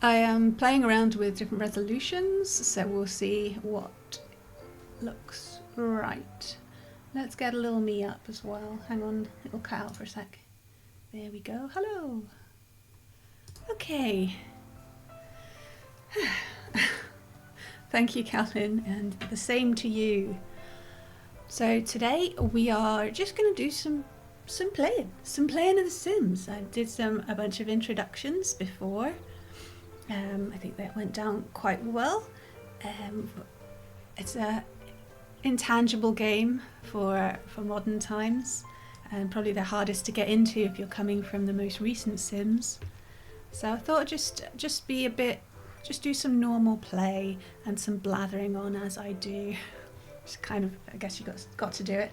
I am playing around with different resolutions, so we'll see what looks right. Let's get a little me up as well. Hang on, it'll cut out for a sec. There we go. Hello. Okay. Thank you, Calvin, and the same to you. So today we are just going to do some playing of The Sims. I did a bunch of introductions before. I think that went down quite well. It's a intangible game for modern times, and probably the hardest to get into if you're coming from the most recent Sims. So I thought just be a bit, just do some normal play and some blathering on as I do. It's kind of, I guess you got to do it.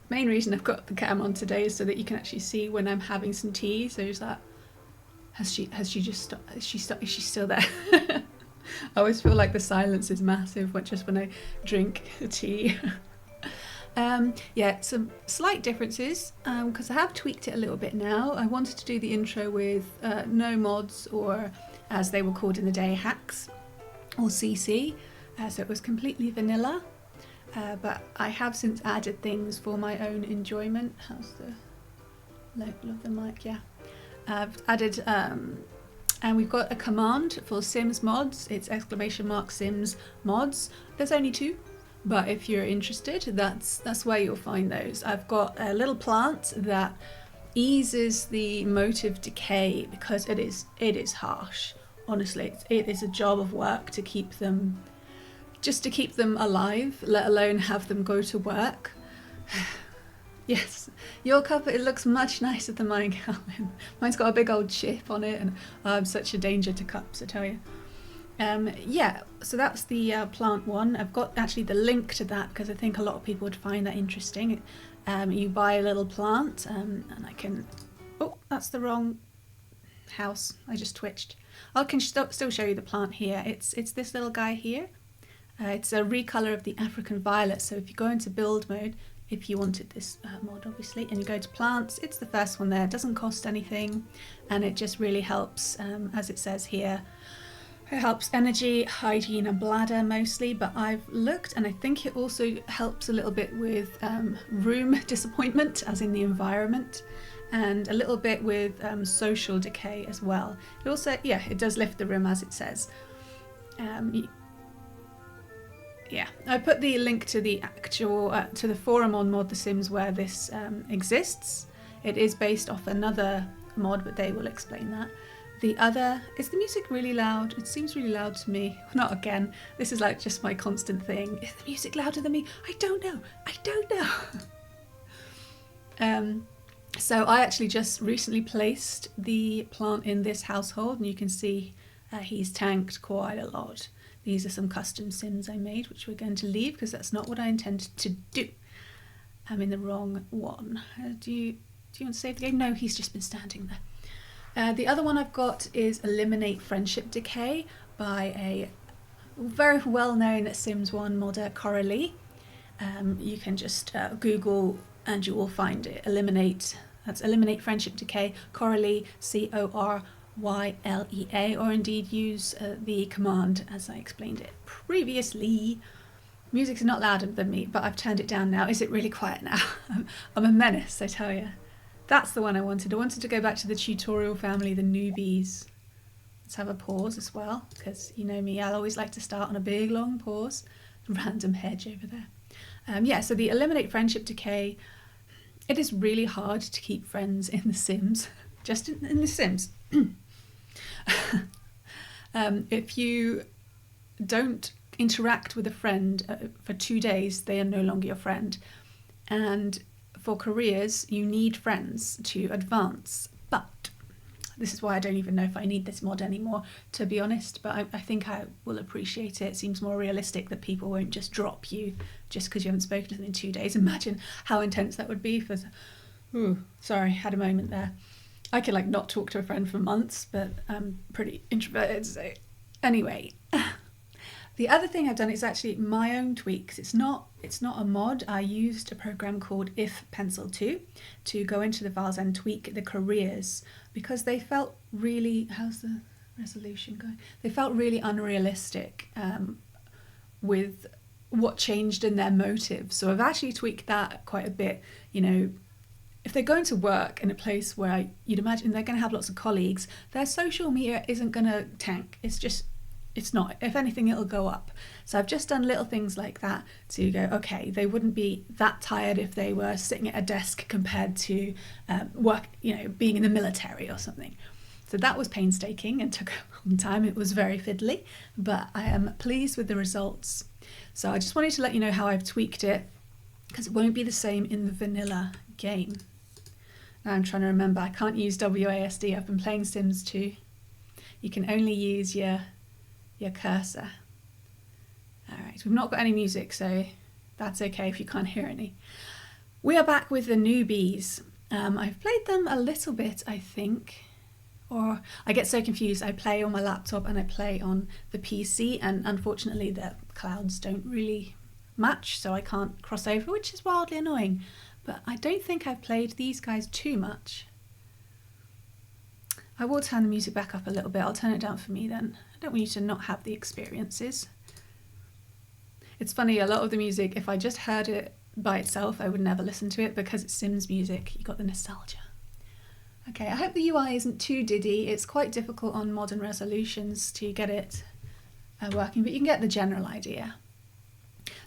Main reason I've got the cam on today is so that you can actually see when I'm having some tea. So is that, has she just stopped? Is she still there? I always feel like the silence is massive when I drink tea. Yeah, some slight differences because I have tweaked it a little bit now. I wanted to do the intro with no mods, or as they were called in the day, hacks, or CC, so it was completely vanilla. But I have since added things for my own enjoyment. How's the level of the mic? Yeah. I've added, and we've got a command for Sims mods. It's !Sims mods. There's only 2, but if you're interested, that's where you'll find those. I've got a little plant that eases the motive decay because it is harsh. Honestly, it is a job of work to keep them. Just to keep them alive, let alone have them go to work. Yes, your cup, it looks much nicer than mine, Calvin. Mine's got a big old chip on it, and I'm such a danger to cups, I tell you. Yeah, so that's the plant one. I've got actually the link to that because I think a lot of people would find that interesting. You buy a little plant, and I can... Oh, that's the wrong house. I just twitched. I can still show you the plant here. It's this little guy here. It's a recolor of the African violet, so if you go into build mode, if you wanted this mod obviously, and you go to plants, it's the first one there. It doesn't cost anything, and it just really helps, as it says here, it helps energy, hygiene and bladder mostly, but I've looked and I think it also helps a little bit with room disappointment, as in the environment, and a little bit with social decay as well. It also, yeah, it does lift the room as it says. Yeah, I put the link to the actual, to the forum on Mod The Sims where this exists. It is based off another mod, but they will explain that. The other, is the music really loud? It seems really loud to me. Not again, this is like just my constant thing. Is the music louder than me? I don't know. So I actually just recently placed the plant in this household, and you can see he's tanked quite a lot. These are some custom Sims I made, which we're going to leave because that's not what I intended to do. I'm in the wrong one. Do you want to save the game? No, he's just been standing there. The other one I've got is Eliminate Friendship Decay by a very well-known Sims 1 modder, Coralie. You can just Google and you will find it. That's Eliminate Friendship Decay, Coralie, Corylea, or indeed use the command as I explained it previously. Music's not louder than me, but I've turned it down now. Is it really quiet now? I'm a menace, I tell you. That's the one I wanted. I wanted to go back to the tutorial family, the Newbies. Let's have a pause as well, because you know me, I'll always like to start on a big long pause. Random hedge over there. Yeah, so the Eliminate Friendship Decay, it is really hard to keep friends in The Sims. Just in The Sims. If you don't interact with a friend for 2 days, they are no longer your friend. And for careers, you need friends to advance. But this is why I don't even know if I need this mod anymore, to be honest. But I think I will appreciate it. It seems more realistic that people won't just drop you just because you haven't spoken to them in 2 days. Imagine how intense that would be for... Ooh, sorry, had a moment there. I could like not talk to a friend for months, but I'm pretty introverted, so anyway. The other thing I've done is actually my own tweaks. It's not a mod. I used a program called If Pencil 2 to go into the files and tweak the careers because they felt really, how's the resolution going. They felt really unrealistic with what changed in their motives. So I've actually tweaked that quite a bit. You know, if they're going to work in a place where you'd imagine they're going to have lots of colleagues, their social media isn't going to tank. It's not. If anything, it'll go up. So I've just done little things like that to go, okay, they wouldn't be that tired if they were sitting at a desk compared to work, you know, being in the military or something. So that was painstaking and took a long time. It was very fiddly, but I am pleased with the results. So I just wanted to let you know how I've tweaked it, because it won't be the same in the vanilla game. Now I'm trying to remember, I can't use WASD. I've been playing Sims 2. You can only use your cursor. Alright, we've not got any music, so that's okay if you can't hear any. We are back with the Newbies. I've played them a little bit, I think. Or I get so confused. I play on my laptop and I play on the PC, and unfortunately the clouds don't really match, so I can't cross over, which is wildly annoying. But I don't think I've played these guys too much. I will turn the music back up a little bit. I'll turn it down for me then. I don't want you to not have the experiences. It's funny, a lot of the music, if I just heard it by itself, I would never listen to it, because it's Sims music. You got the nostalgia. Okay, I hope the UI isn't too diddy. It's quite difficult on modern resolutions to get it working, but you can get the general idea.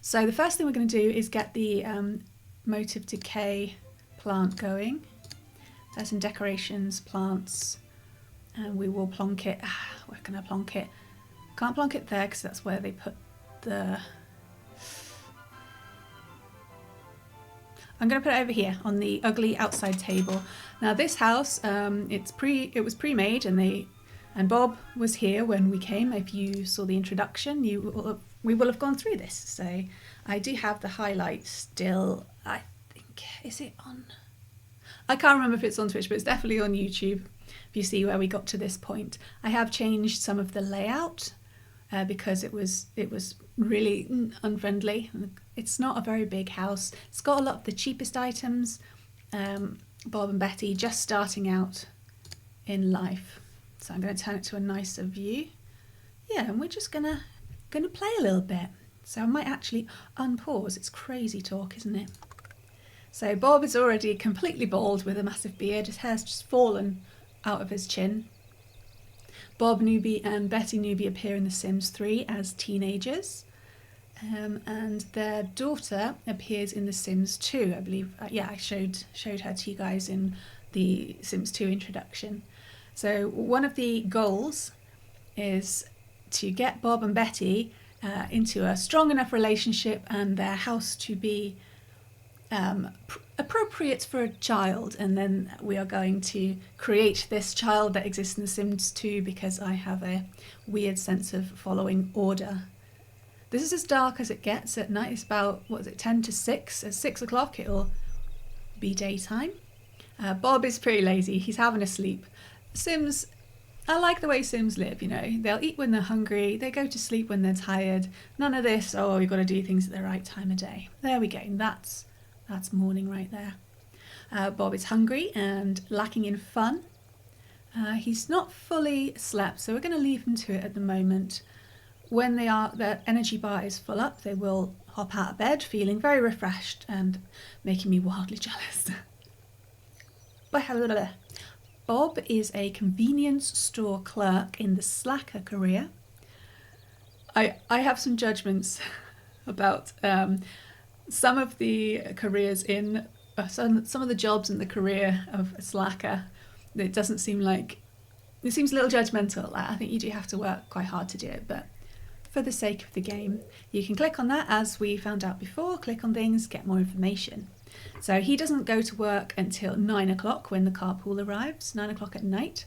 So the first thing we're going to do is get the motive decay plant going. There's some decorations, plants, and we will plonk it. Where can I plonk it? Can't plonk it there because that's where they put the... I'm going to put it over here on the ugly outside table. Now this house, it was pre-made, and Bob was here when we came. If you saw the introduction, we will have gone through this. So I do have the highlights still. I think, is it on? I can't remember if it's on Twitch, but it's definitely on YouTube. If you see where we got to this point, I have changed some of the layout because it was really unfriendly. It's not a very big house. It's got a lot of the cheapest items. Bob and Betty just starting out in life. So I'm going to turn it to a nicer view. Yeah, and we're just gonna play a little bit. So I might actually unpause. It's crazy talk, isn't it? So Bob is already completely bald with a massive beard. His hair's just fallen out of his chin. Bob Newbie and Betty Newbie appear in The Sims 3 as teenagers. And their daughter appears in The Sims 2, I believe. Yeah, I showed her to you guys in the Sims 2 introduction. So one of the goals is to get Bob and Betty into a strong enough relationship and their house to be appropriate for a child, and then we are going to create this child that exists in The Sims 2 because I have a weird sense of following order. This is as dark as it gets at night. It's about, 10 to 6? At 6 o'clock it'll be daytime. Bob is pretty lazy. He's having a sleep. Sims, I like the way Sims live, you know. They'll eat when they're hungry. They go to sleep when they're tired. None of this, oh, you've got to do things at the right time of day. There we go. That's morning right there. Bob is hungry and lacking in fun. He's not fully slept, so we're going to leave him to it at the moment. When their energy bar is full up, they will hop out of bed feeling very refreshed and making me wildly jealous. Bob is a convenience store clerk in the slacker career. I have some judgments about some of the careers in some of the jobs in the career of a slacker. It seems a little judgmental. I think you do have to work quite hard to do it, but for the sake of the game, you can click on that, as we found out before. Click on things, get more information. So he doesn't go to work until 9 o'clock when the carpool arrives, 9 o'clock at night,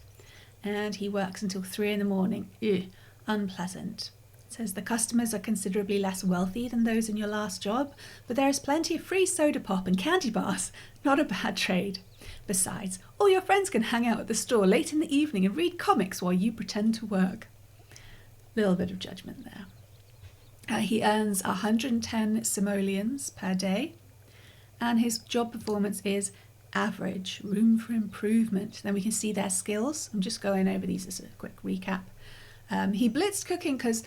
and he works until 3 in the morning. Ew, unpleasant. It says the customers are considerably less wealthy than those in your last job, but there is plenty of free soda pop and candy bars. Not a bad trade. Besides, all your friends can hang out at the store late in the evening and read comics while you pretend to work. Little bit of judgment there. He earns 110 simoleons per day, and his job performance is average, room for improvement. Then we can see their skills. I'm just going over these as a quick recap. He blitzed cooking because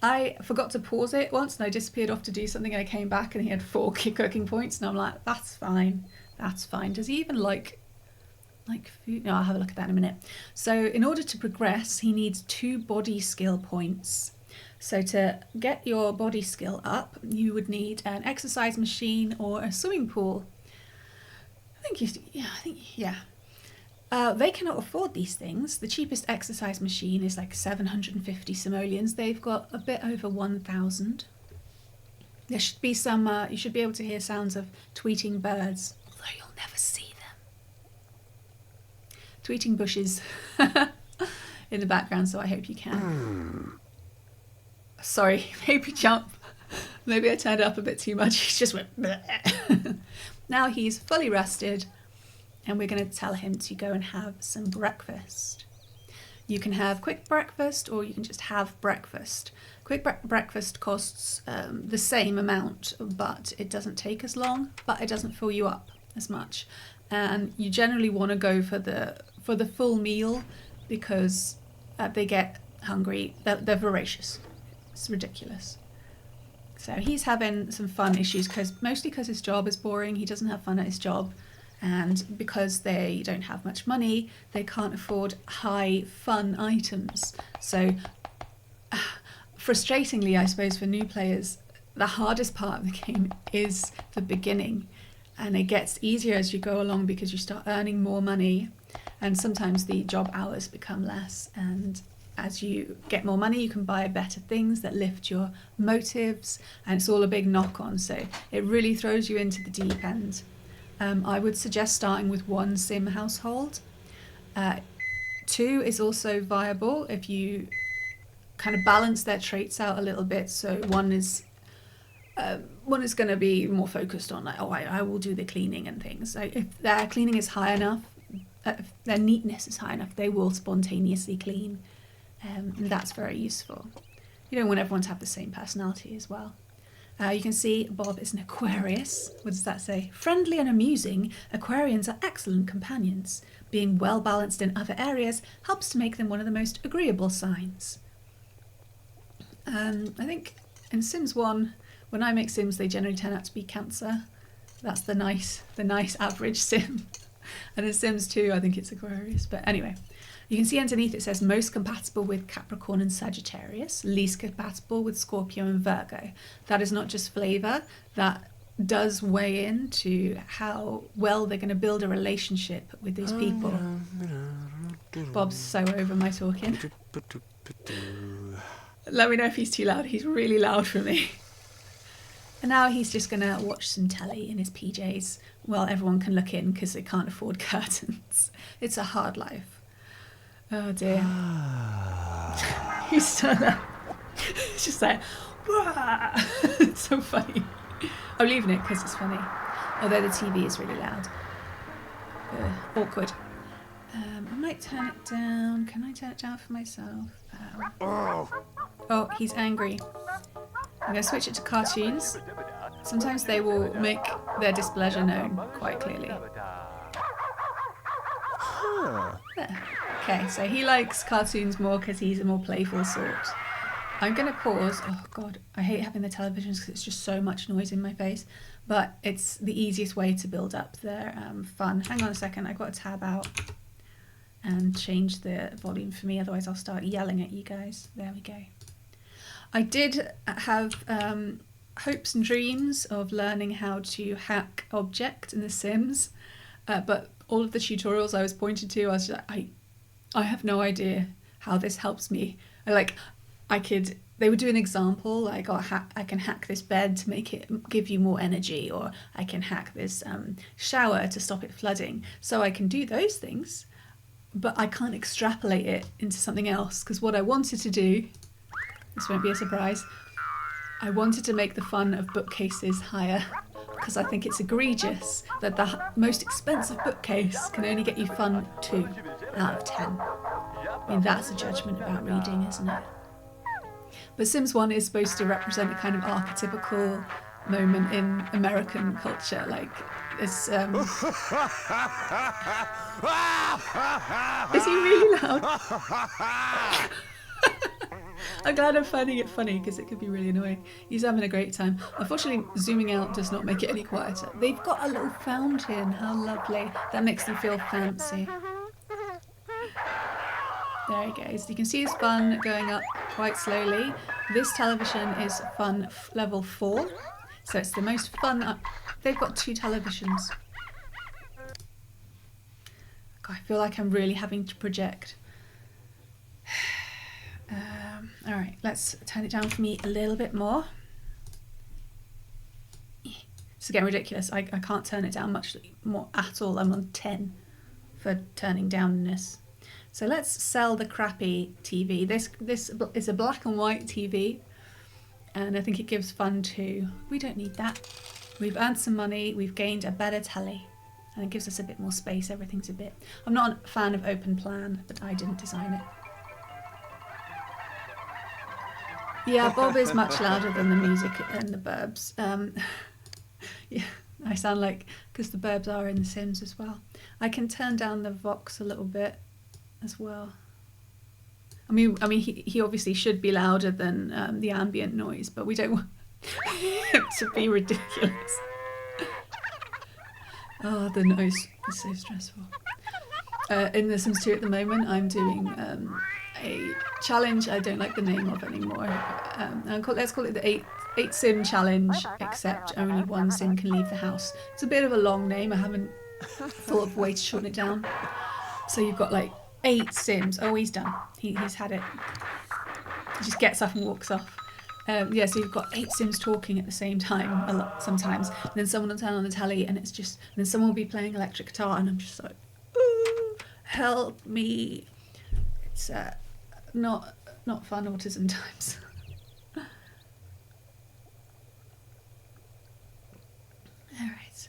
I forgot to pause it once and I disappeared off to do something and I came back and he had 4 cooking points and I'm like, that's fine. Does he even like food? No, I'll have a look at that in a minute. So in order to progress, he needs 2 body skill points. So to get your body skill up, you would need an exercise machine or a swimming pool. They cannot afford these things. The cheapest exercise machine is like 750 simoleons. They've got a bit over 1,000. There should be some, you should be able to hear sounds of tweeting birds, although you'll never see them. Tweeting bushes in the background, so I hope you can. Sorry, maybe jump. Maybe I turned it up a bit too much. He just went bleh. Now he's fully rested. And we're going to tell him to go and have some breakfast. You can have quick breakfast or you can just have breakfast. Quick breakfast costs the same amount, but it doesn't take as long, but it doesn't fill you up as much. And you generally want to go for the full meal because they get hungry. They're voracious. It's ridiculous. So he's having some fun issues mostly because his job is boring. He doesn't have fun at his job. And because they don't have much money, they can't afford high fun items. So frustratingly, I suppose, for new players, the hardest part of the game is the beginning. And it gets easier as you go along because you start earning more money. And sometimes the job hours become less. And as you get more money, you can buy better things that lift your motives. And it's all a big knock-on. So it really throws you into the deep end. I would suggest starting with 1 sim household. 2 is also viable if you kind of balance their traits out a little bit. So one is going to be more focused on like, I will do the cleaning and things. So if their cleaning is high enough, if their neatness is high enough, they will spontaneously clean. And that's very useful. You don't want everyone to have the same personality as well. You can see Bob is an Aquarius. What does that say? Friendly and amusing, Aquarians are excellent companions. Being well balanced in other areas helps to make them one of the most agreeable signs. I think in Sims 1, when I make Sims, they generally turn out to be Cancer. That's the nice average Sim. And in Sims 2, I think it's Aquarius. But anyway, you can see underneath it says most compatible with Capricorn and Sagittarius, least compatible with Scorpio and Virgo. That is not just flavour, that does weigh into how well they're going to build a relationship with these people. Bob's so over my talking. Let me know if he's too loud. He's really loud for me. And now he's just going to watch some telly in his PJs while everyone can look in because they can't afford curtains. It's a hard life. Oh dear. He's still there. It's just like, it's so funny. I'm leaving it because it's funny. Although the TV is really loud. Awkward. I might turn it down. Can I turn it down for myself? Oh, he's angry. I'm going to switch it to cartoons. Sometimes they will make their displeasure known quite clearly. There. Okay, so he likes cartoons more because he's a more playful sort. I'm going to pause. Oh God, I hate having the televisions because it's just so much noise in my face. But it's the easiest way to build up their fun. Hang on a second, I've got to tab out and change the volume for me. Otherwise I'll start yelling at you guys. There we go. I did have hopes and dreams of learning how to hack object in The Sims. But all of the tutorials I was pointed to, I was just like, I have no idea how this helps me. They would do an example, like, I can hack this bed to make it give you more energy, or I can hack this shower to stop it flooding. So I can do those things, but I can't extrapolate it into something else, because what I wanted to do, this won't be a surprise, I wanted to make the fun of bookcases higher, because I think it's egregious that the most expensive bookcase can only get you fun 2 out of 10. I mean, that's a judgment about reading, isn't it? But Sims 1 is supposed to represent a kind of archetypical moment in American culture. Like, it's is he really loud? I'm glad I'm finding it funny because it could be really annoying. He's having a great time. Unfortunately, zooming out does not make it any quieter. They've got a little fountain. How lovely. That makes them feel fancy. There he goes. You can see his fun going up quite slowly. This television is fun level 4. So it's the most fun up. They've got 2 televisions. God, I feel like I'm really having to project. Alright, let's turn it down for me a little bit more. It's getting ridiculous. I can't turn it down much more at all. I'm on 10 for turning downness. So let's sell the crappy TV. This is a black and white TV, and I think it gives fun too. We don't need that. We've earned some money. We've gained a better telly, and it gives us a bit more space. Everything's a bit... I'm not a fan of open plan, but I didn't design it. Yeah, Bob is much louder than the music and the Burbs. Yeah, I sound like... because the Burbs are in The Sims as well. I can turn down the Vox a little bit as well. I mean, he obviously should be louder than the ambient noise, but we don't want him to be ridiculous. Oh, the noise is so stressful. In The Sims 2 at the moment, I'm doing a challenge I don't like the name of anymore. Let's call it the 8 sim challenge, except only 1 sim can leave the house. It's a bit of a long name. I haven't thought of a way to shorten it down. So you've got like 8 sims. Oh, he's done. He's had it. He just gets up and walks off. Yeah, so you've got 8 sims talking at the same time a lot sometimes. And then someone will turn on the telly and it's just... and then someone will be playing electric guitar and I'm just like, ooh, help me. It's not fun autism times. Alright.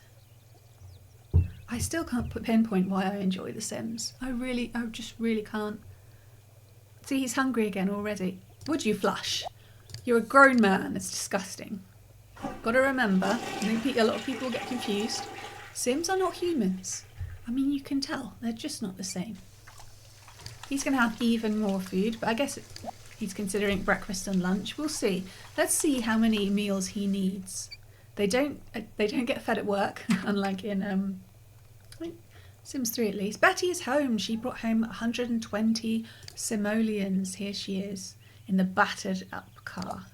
I still can't pinpoint why I enjoy The Sims. I just really can't. See, he's hungry again already. Would you flush? You're a grown man. It's disgusting. Gotta remember, I think a lot of people get confused. Sims are not humans. I mean, you can tell. They're just not the same. He's going to have even more food, but I guess he's considering breakfast and lunch. We'll see. Let's see how many meals he needs. They don't get fed at work, unlike in Sims 3 at least. Betty is home. She brought home 120 simoleons. Here she is in the battered up car.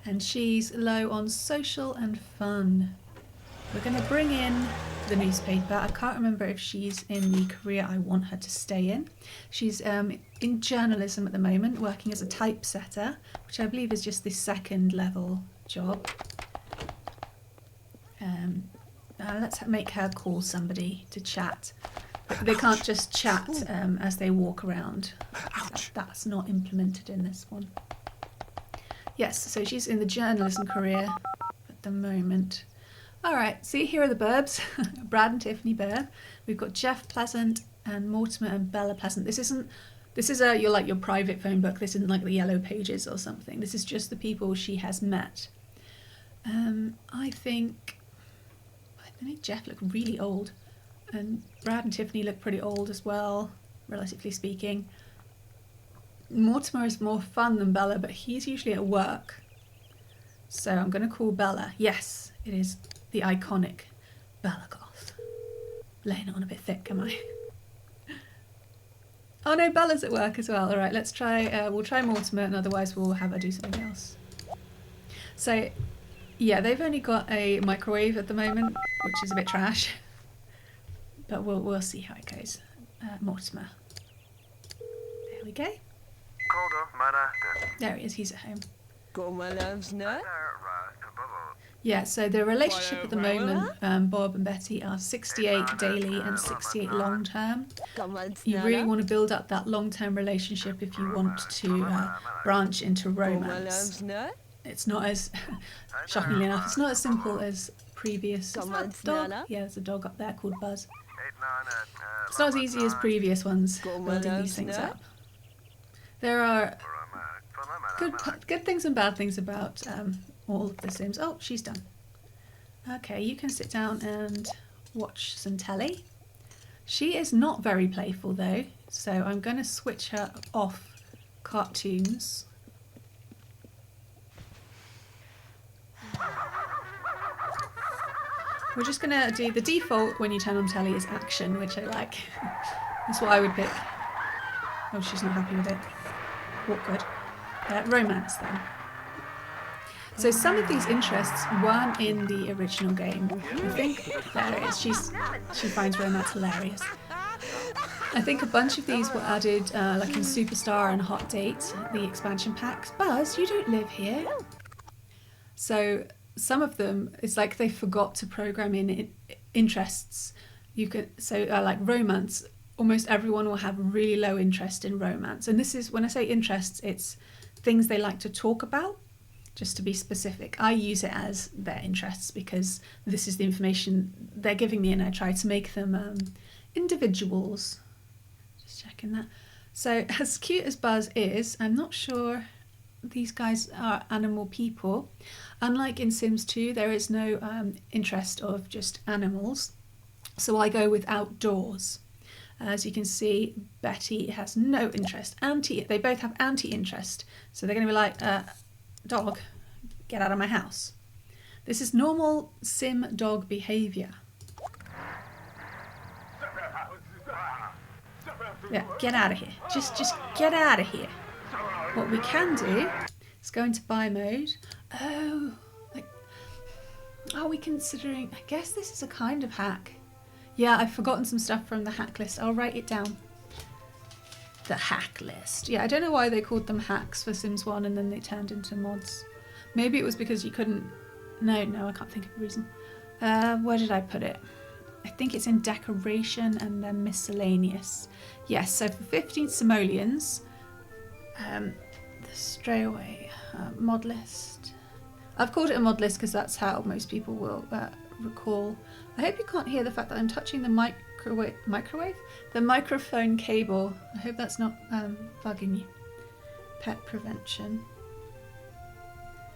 And she's low on social and fun. We're going to bring in the newspaper. I can't remember if she's in the career I want her to stay in. She's in journalism at the moment, working as a typesetter, which I believe is just the 2nd level job. Let's make her call somebody to chat. They can't just chat as they walk around. That's not implemented in this one. Yes, so she's in the journalism career at the moment. Alright, see, here are the Burbs. Brad and Tiffany Burr. We've got Jeff Pleasant and Mortimer and Bella Pleasant. This is your private phone book. This isn't like the Yellow Pages or something. This is just the people she has met. I think they make Jeff look really old. And Brad and Tiffany look pretty old as well, relatively speaking. Mortimer is more fun than Bella, but he's usually at work. So I'm going to call Bella. Yes, it is the iconic Bella Goth. Laying it on a bit thick, am I? Oh no, Bella's at work as well. Alright, let's try, we'll try Mortimer, and otherwise we'll have her do something else. So, yeah, they've only got a microwave at the moment, which is a bit trash. But we'll see how it goes. Mortimer. There we go. There he is, he's at home. Yeah, so the relationship at the moment, Bob and Betty, are 68 daily and 68 long term. You really want to build up that long term relationship if you want to branch into romance. It's not as, shockingly enough, it's not as simple as previous... Is that a dog? Yeah, there's a dog up there called Buzz. It's not as easy as previous ones building these things up. There are good things and bad things about all of the Sims. Oh, she's done. Okay, you can sit down and watch some telly. She is not very playful though, so I'm going to switch her off cartoons. We're just going to do the default when you turn on telly is action, which I like. That's what I would pick. Oh, she's not happy with it. Awkward. Romance then. So some of these interests weren't in the original game. I think there it is. She finds romance hilarious. I think a bunch of these were added like in Superstar and Hot Date, the expansion packs. Buzz, you don't live here. So some of them, it's like they forgot to program in interests. You could like romance. Almost everyone will have really low interest in romance, and this is when I say interests, it's things they like to talk about. Just to be specific, I use it as their interests because this is the information they're giving me, and I try to make them individuals. Just checking that. So as cute as Buzz is, I'm not sure these guys are animal people. Unlike in Sims 2, there is no interest of just animals. So I go with outdoors. As you can see, Betty has no interest. They both have anti-interest. So they're going to be like, dog, get out of my house. This is normal Sim dog behaviour. Yeah, get out of here. Just get out of here. What we can do is go into buy mode. Oh, are we considering? I guess this is a kind of hack. Yeah, I've forgotten some stuff from the hack list. I'll write it down. The hack list. Yeah, I don't know why they called them hacks for Sims 1 and then they turned into mods. Maybe it was because you couldn't... No, I can't think of a reason. Where did I put it? I think it's in decoration and then miscellaneous. Yes, so for 15 simoleons, the stray away mod list. I've called it a mod list because that's how most people will recall. I hope you can't hear the fact that I'm touching the microwave? The microphone cable. I hope that's not bugging you. Pet prevention.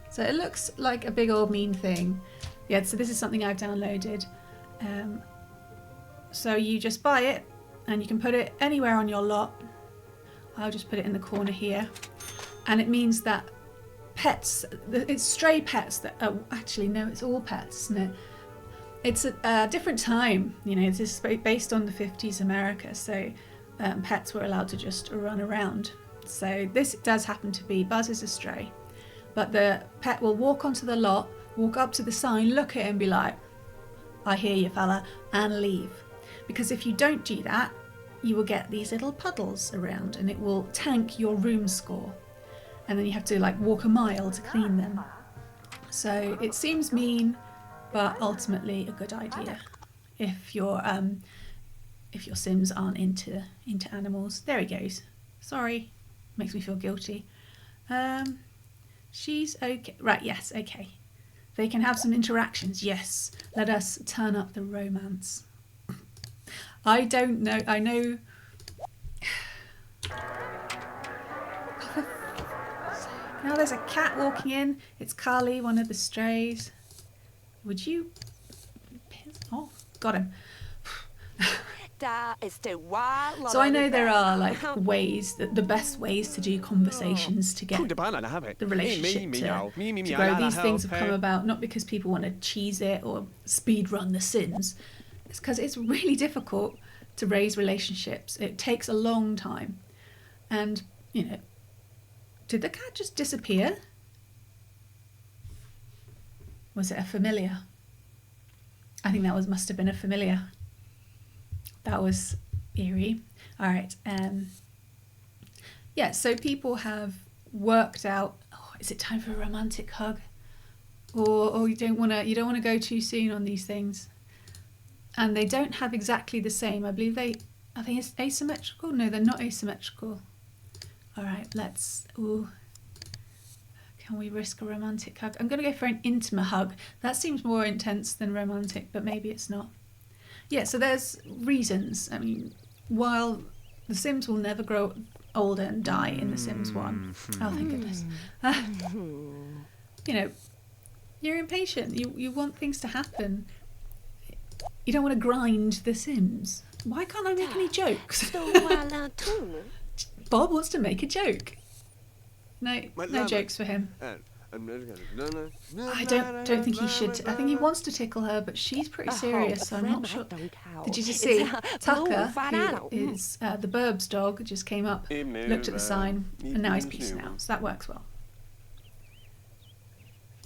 So it looks like a big old mean thing. Yeah, so this is something I've downloaded. So you just buy it and you can put it anywhere on your lot. I'll just put it in the corner here. And it means that pets, it's stray pets that, actually no, it's all pets, isn't it? It's a different time, you know, this is based on the 50s America, so pets were allowed to just run around. So this does happen to be, Buzz is a stray, but the pet will walk onto the lot, walk up to the sign, look at it and be like, I hear you fella, and leave. Because if you don't do that, you will get these little puddles around and it will tank your room score. And then you have to like walk a mile to clean them. So it seems mean, but ultimately a good idea if your Sims aren't into animals. There he goes. Sorry, makes me feel guilty. She's okay. Right, yes, okay. They can have some interactions. Yes, let us turn up the romance. I don't know. I know. Now there's a cat walking in. It's Carly, one of the strays. Would you piss off? Got him. So I know there are like ways, the best ways to do conversations to get the relationship to grow. These things have come about not because people want to cheese it or speed run The Sims. It's because it's really difficult to raise relationships. It takes a long time. And, you know, did the cat just disappear? Was it a familiar? I think that must have been a familiar. That was eerie. All right. Yeah, so people have worked out, oh, is it time for a romantic hug? Or you don't want to go too soon on these things. And they don't have exactly the same. I believe are they asymmetrical? No, they're not asymmetrical. All right, can we risk a romantic hug? I'm going to go for an intimate hug. That seems more intense than romantic, but maybe it's not. Yeah, so there's reasons. I mean, while The Sims will never grow older and die in The Sims 1. Oh, thank goodness. You know, You're impatient. You want things to happen. You don't want to grind The Sims. Why can't I make any jokes? Bob wants to make a joke. No jokes for him. I don't think he should. I think he wants to tickle her, but she's pretty serious, so I'm not sure. Did you just see? Tucker, who is the Burbs dog, just came up, looked at the sign, and now he's peacing out. So that works well.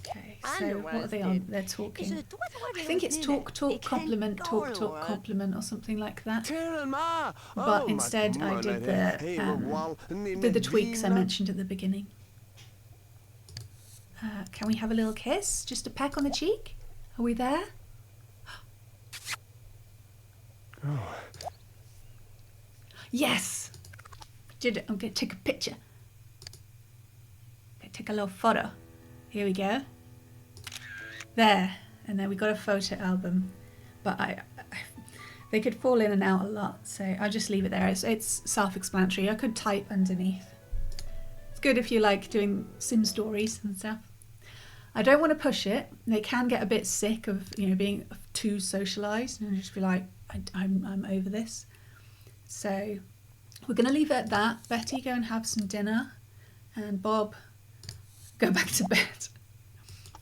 Okay, so what are they on? They're talking. I think it's talk, compliment, talk, compliment, or something like that. But instead, I did the tweaks I mentioned at the beginning. Can we have a little kiss? Just a peck on the cheek? Are we there? Oh. Yes! Did it. I'm going to take a picture. Take a little photo. Here we go. There. And then we got a photo album. But they could fall in and out a lot, so I'll just leave it there. It's self-explanatory. I could type underneath. It's good if you like doing sim stories and stuff. I don't want to push it. They can get a bit sick of being too socialised and just be like, I'm over this. So we're going to leave it at that. Betty, go and have some dinner, and Bob, go back to bed.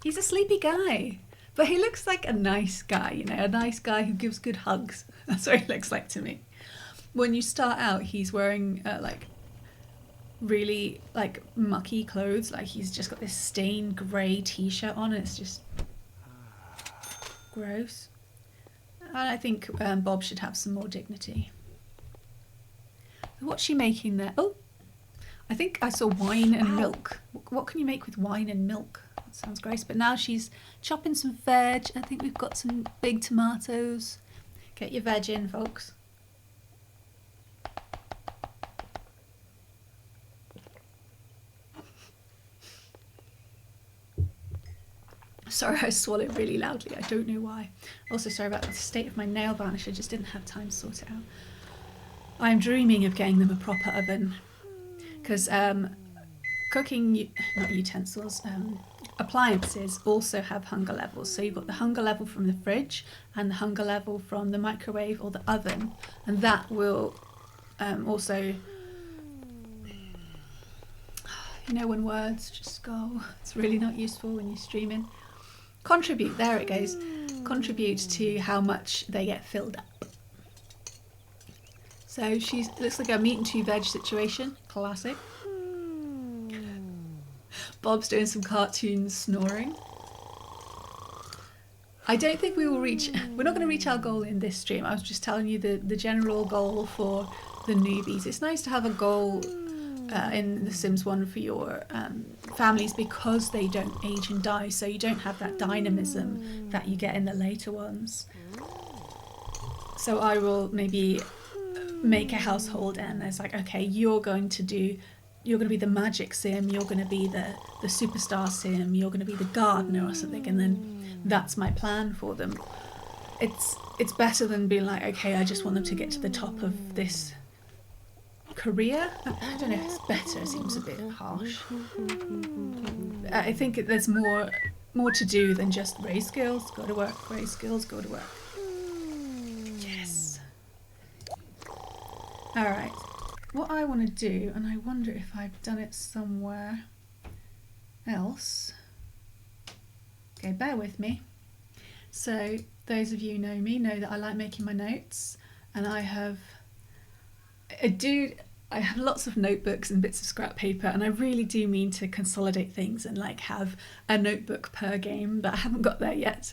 He's a sleepy guy, but he looks like a nice guy. A nice guy who gives good hugs. That's what he looks like to me. When you start out, he's wearing really mucky clothes, he's just got this stained grey t-shirt on, and it's just gross. And I think Bob should have some more dignity. What's she making there? Oh, I think I saw wine and milk. What can you make with wine and milk? That sounds gross. But now she's chopping some veg. I think we've got some big tomatoes. Get your veg in, folks. Sorry, I swallowed really loudly. I don't know why. Also, sorry about the state of my nail varnish. I just didn't have time to sort it out. I'm dreaming of getting them a proper oven. Because cooking, not utensils, appliances also have hunger levels. So you've got the hunger level from the fridge and the hunger level from the microwave or the oven. And that will also... when words just go, it's really not useful when you're streaming. Contribute, there it goes. Contribute to how much they get filled up. So looks like a meat and two veg situation. Classic. Bob's doing some cartoon snoring. I don't think we will reach... We're not going to reach our goal in this stream. I was just telling you the general goal for the newbies. It's nice to have a goal in The Sims 1 for your families because they don't age and die, so you don't have that dynamism that you get in the later ones. So I will maybe make a household and it's like, okay, you're going to be the magic sim, you're going to be the superstar sim, you're going to be the gardener or something, and then that's my plan for them. It's better than being like, okay, I just want them to get to the top of this career. I don't know if it's better, it seems a bit harsh. I think there's more to do than just raise skills, go to work, raise skills, go to work. Yes. Alright, what I want to do, and I wonder if I've done it somewhere else. Okay, bear with me. So those of you who know me know that I like making my notes, and I have lots of notebooks and bits of scrap paper, and I really do mean to consolidate things and have a notebook per game, but I haven't got there yet.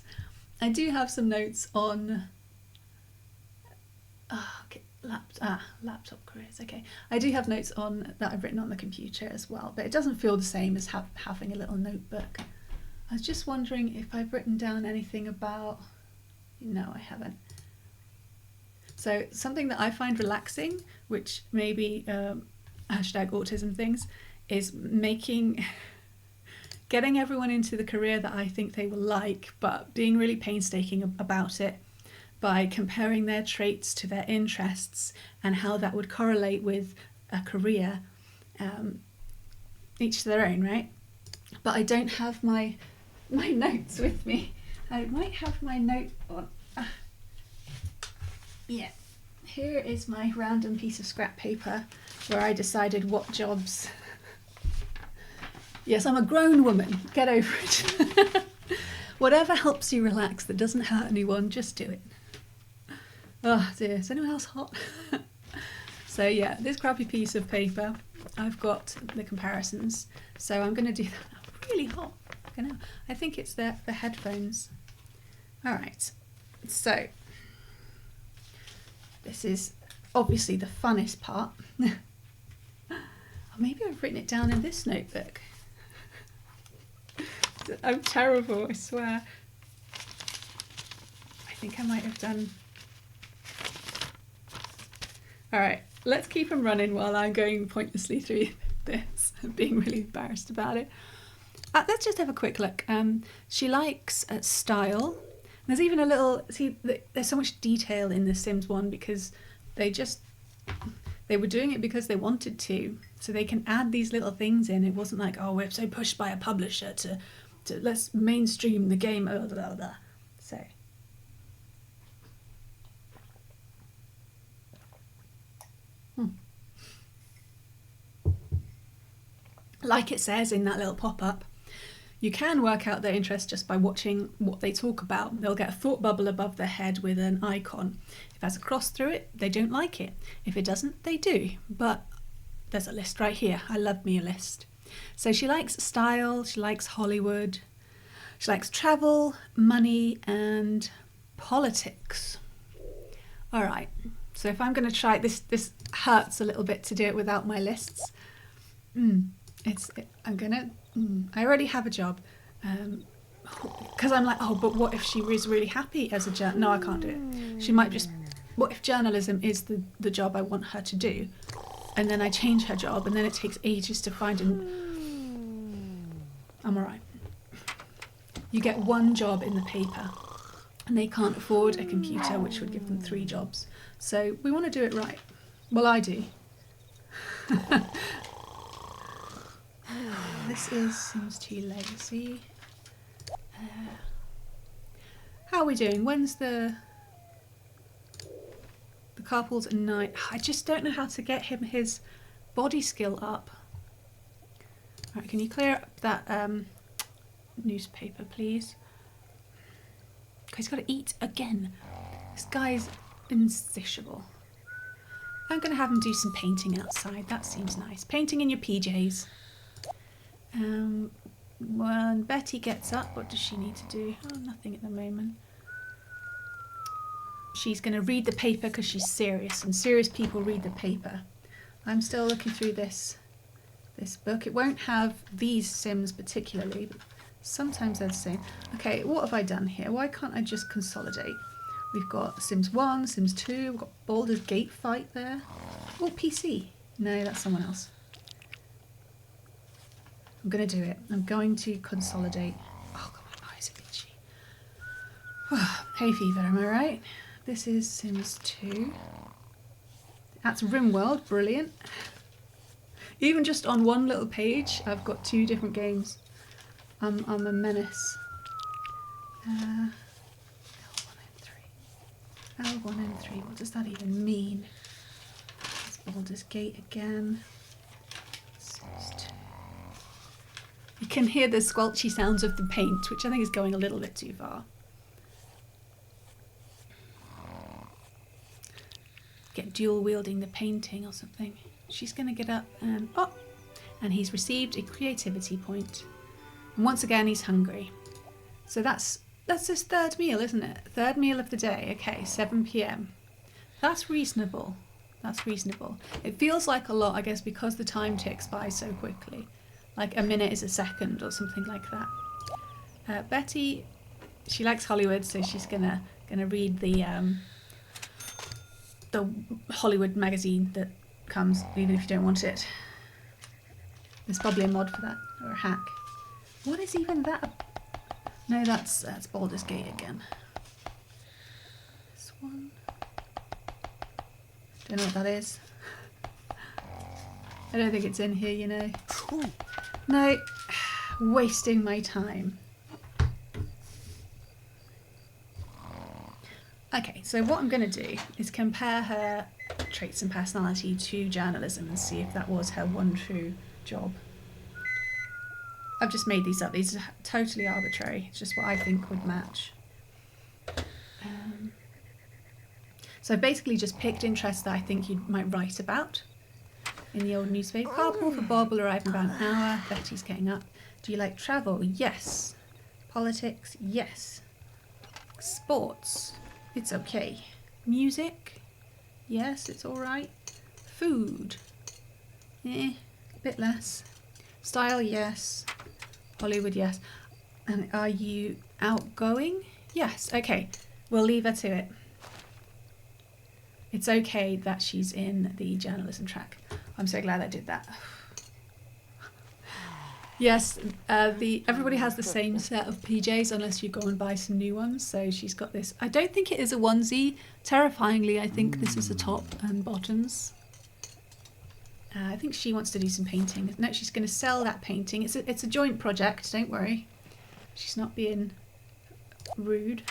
I do have some notes on laptop careers. Okay, I do have notes on that I've written on the computer as well, but it doesn't feel the same as having a little notebook. I was just wondering if I've written down anything about... No, I haven't. So something that I find relaxing, which maybe #autism things, is getting everyone into the career that I think they will like, but being really painstaking about it by comparing their traits to their interests and how that would correlate with a career, each to their own, right? But I don't have my my notes with me. I might have my note on. Yeah, here is my random piece of scrap paper where I decided what jobs. Yes, I'm a grown woman. Get over it. Whatever helps you relax that doesn't hurt anyone, just do it. Oh dear, is anyone else hot? So yeah, this crappy piece of paper, I've got the comparisons. So I'm going to do that. I'm really hot. I think it's the headphones. All right, so this is obviously the funnest part. Or maybe I've written it down in this notebook. I'm terrible, I swear. I think I might have done. All right, let's keep them running while I'm going pointlessly through this and being really embarrassed about it. Let's just have a quick look. She likes style. There's even a little, see, there's so much detail in the Sims one because they were doing it because they wanted to. So they can add these little things in. It wasn't like, oh, we're so pushed by a publisher to let's mainstream the game, blah, blah, blah. So. Like it says in that little pop-up, you can work out their interest just by watching what they talk about. They'll get a thought bubble above their head with an icon. If it has a cross through it, they don't like it. If it doesn't, they do. But there's a list right here. I love me a list. So she likes style, she likes Hollywood, she likes travel, money, and politics. All right, so if I'm going to try, this hurts a little bit to do it without my lists. I already have a job, because I'm like, oh, but what if she is really happy as a journalist? No, I can't do it. She might just, what if journalism is the job I want her to do? And then I change her job, and then it takes ages to find I'm all right. You get one job in the paper, and they can't afford a computer, which would give them 3 jobs. So we want to do it right. Well, I do. This seems too legacy. How are we doing? When's the carpool's at 9? I just don't know how to get him his body skill up. Alright, can you clear up that newspaper, please? He's got to eat again. This guy's insatiable. I'm going to have him do some painting outside. That seems nice. Painting in your PJs. When Betty gets up, what does she need to do? Oh, nothing at the moment. She's going to read the paper because she's serious, and serious people read the paper. I'm still looking through this book. It won't have these Sims particularly, but sometimes they're the same. Okay, what have I done here? Why can't I just consolidate? We've got Sims 1, Sims 2, we've got Baldur's Gate fight there. Oh, PC. No, that's someone else. I'm going to do it. I'm going to consolidate. Oh, God, my eyes are itchy. Hay fever, am I right? This is Sims 2. That's RimWorld, brilliant. Even just on one little page, I've got 2 different games. I'm a menace. L1M3, what does that even mean? It's Baldur's Gate again. You can hear the squelchy sounds of the paint, which I think is going a little bit too far. Get dual wielding the painting or something. She's going to get up and and he's received a creativity point. And once again, he's hungry. So that's his 3rd meal, isn't it? 3rd meal of the day. Okay, 7 p.m. That's reasonable. That's reasonable. It feels like a lot, I guess, because the time ticks by so quickly. Like a minute is a second or something like that. Betty, she likes Hollywood, so she's gonna read the Hollywood magazine that comes, even if you don't want it. There's probably a mod for that, or a hack. What is even that? No, that's Baldur's Gate again. This one. Don't know what that is. I don't think it's in here, you know. No, wasting my time. So what I'm going to do is compare her traits and personality to journalism and see if that was her one true job. I've just made these up. These are totally arbitrary. It's just what I think would match. So I've basically just picked interests that I think you might write about in the old newspaper. Carpool for Bob will arrive in about an hour. Betty's getting up. Do you like travel? Yes. Politics? Yes. Sports? It's okay. Music? Yes, it's alright. Food? A bit less. Style? Yes. Hollywood? Yes. And are you outgoing? Yes. Okay, we'll leave her to it. It's okay that she's in the journalism track. I'm so glad I did that. Yes, everybody has the same set of PJs unless you go and buy some new ones. So she's got this. I don't think it is a onesie. Terrifyingly, I think this is the top and bottoms. I think she wants to do some painting. No, she's going to sell that painting. It's a joint project, don't worry. She's not being rude.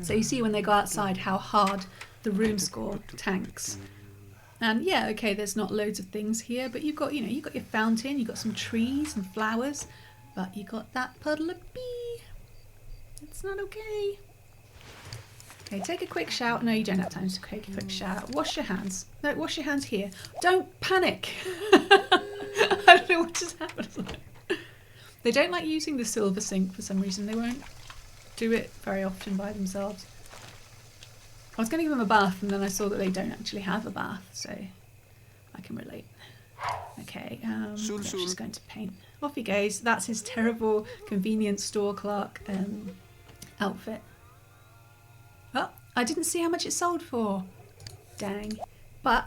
So you see when they go outside how hard the room score tanks. And yeah, okay, there's not loads of things here, but you've got your fountain, you've got some trees and flowers, but you got that puddle of pee. It's not okay. Okay, take a quick shower. No, you don't have time to take a quick shower. Wash your hands. No, wash your hands here. Don't panic. I don't know what just happened. They don't like using the silver sink for some reason. They won't do it very often by themselves. I was going to give them a bath and then I saw that they don't actually have a bath, so I can relate. Okay, yeah, she's going to paint. Off he goes. That's his terrible convenience store clerk outfit. Oh, I didn't see how much it sold for. Dang. But,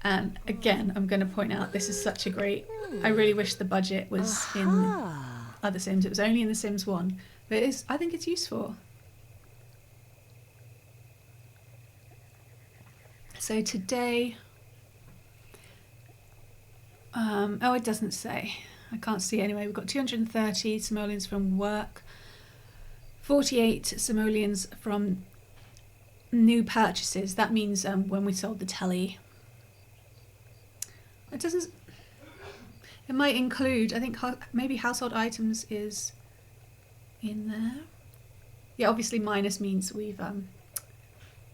and again, I'm going to point out this is such a great... I really wish the budget was in other Sims. It was only in The Sims 1. But I think it's useful. So today, oh, it doesn't say. I can't see anyway. We've got 230 simoleons from work, 48 simoleons from new purchases. That means when we sold the telly. It doesn't. It might include. I think maybe household items is in there. Yeah, obviously minus means we've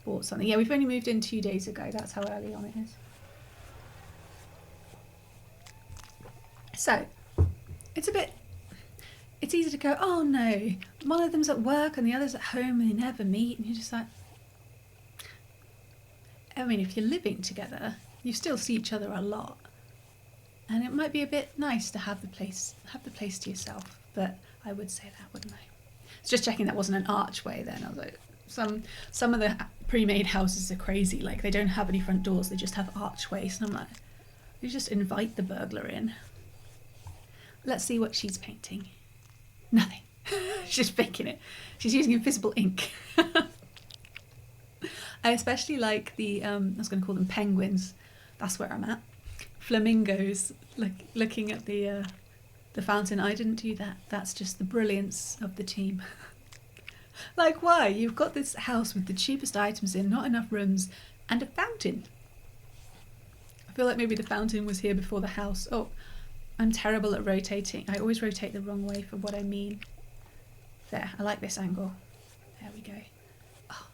bought something. Yeah, we've only moved in 2 days ago. That's how early on it is. So, it's easy to go, oh no, one of them's at work and the other's at home and they never meet, and you're just like, I mean, if you're living together, you still see each other a lot. And it might be a bit nice to have the place to yourself, but I would say that, wouldn't I? It's just checking that wasn't an archway then. I was like, some of the pre-made houses are crazy, like they don't have any front doors, they just have archways, and I'm like, you just invite the burglar in. Let's see what she's painting. Nothing. She's faking it. She's using invisible ink. I especially like the I was going to call them penguins, that's where I'm at, flamingos, like looking at the fountain. I didn't do that. That's just the brilliance of the team. Like, why? You've got this house with the cheapest items in, not enough rooms, and a fountain. I feel like maybe the fountain was here before the house. Oh, I'm terrible at rotating. I always rotate the wrong way for what I mean. There, I like this angle. There we go. Oh,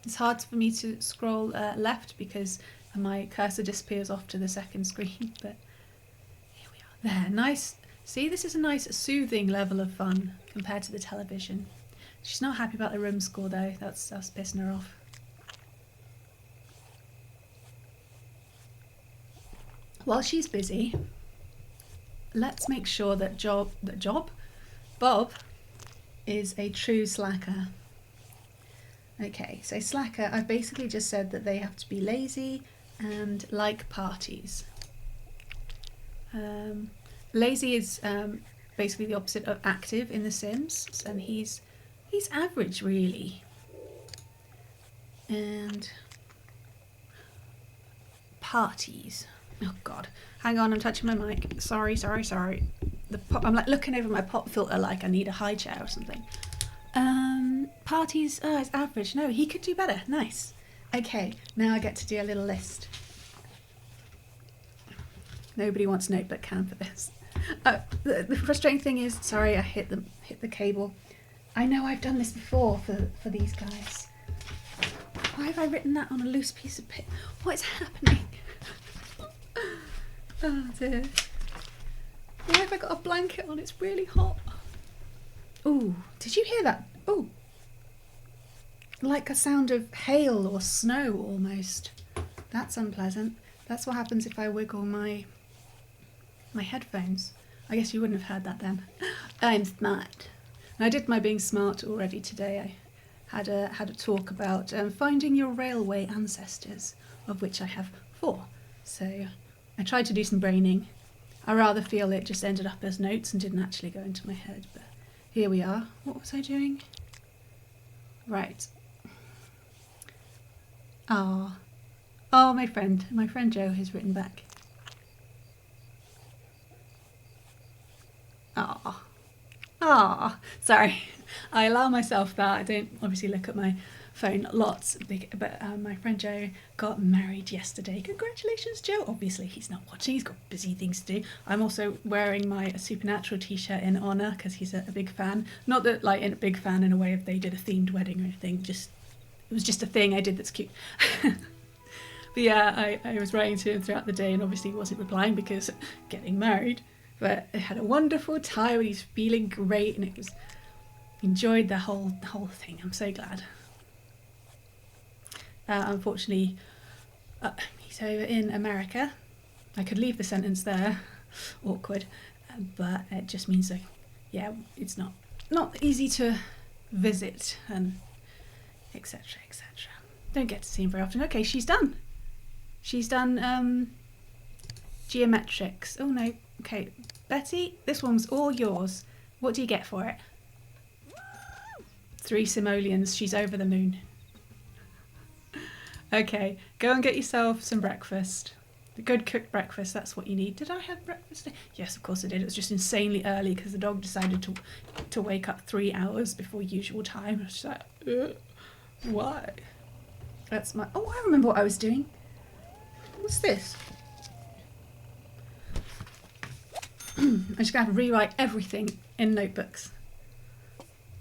it's hard for me to scroll left because my cursor disappears off to the second screen, but here we are. There, nice. See, this is a nice soothing level of fun compared to the television. She's not happy about the room score though, that's pissing her off. While she's busy, let's make sure that Bob is a true slacker. Okay, so slacker, I've basically just said that they have to be lazy and like parties. Lazy is basically the opposite of active in The Sims, and he's average really. And parties. Oh god, hang on, I'm touching my mic. Sorry. I'm like looking over my pop filter like I need a high chair or something. Parties, oh, it's average. No, he could do better. Nice. Okay, now I get to do a little list. Nobody wants notebook cam for this. The frustrating thing is, sorry, I hit the cable. I know I've done this before for these guys. Why have I written that on a loose piece of paper? What is happening? Oh dear. Why have I got a blanket on? It's really hot. Ooh, did you hear that? Ooh. Like a sound of hail or snow almost. That's unpleasant. That's what happens if I wiggle my headphones. I guess you wouldn't have heard that then. I'm smart. And I did my being smart already today. I had a talk about finding your railway ancestors, of which I have 4. So I tried to do some braining. I rather feel it just ended up as notes and didn't actually go into my head, but here we are. What was I doing? Right. Oh, my friend Joe has written back. Sorry. I allow myself that. I don't obviously look at my phone lots, but my friend Joe got married yesterday. Congratulations, Joe. Obviously, he's not watching. He's got busy things to do. I'm also wearing my Supernatural t-shirt in honour because he's a big fan. Not that, like, a big fan in a way of they did a themed wedding or anything. It was just a thing I did that's cute. But yeah, I was writing to him throughout the day and obviously he wasn't replying because getting married. But I had a wonderful time and he's feeling great and enjoyed the whole thing. I'm so glad. Unfortunately, he's over in America. I could leave the sentence there. Awkward. But it just means that, yeah, it's not easy to visit and etc. etc. Don't get to see him very often. Okay, she's done. She's done geometrics. Oh no. Okay, Betty, this one's all yours. What do you get for it? 3 simoleons. She's over the moon. Okay, go and get yourself some breakfast. A good cooked breakfast, that's what you need. Did I have breakfast? Yes, of course I did. It was just insanely early because the dog decided to wake up 3 hours before usual time. I was just like, why? That's my... Oh, I remember what I was doing. What's this? I'm just going to have to rewrite everything in notebooks.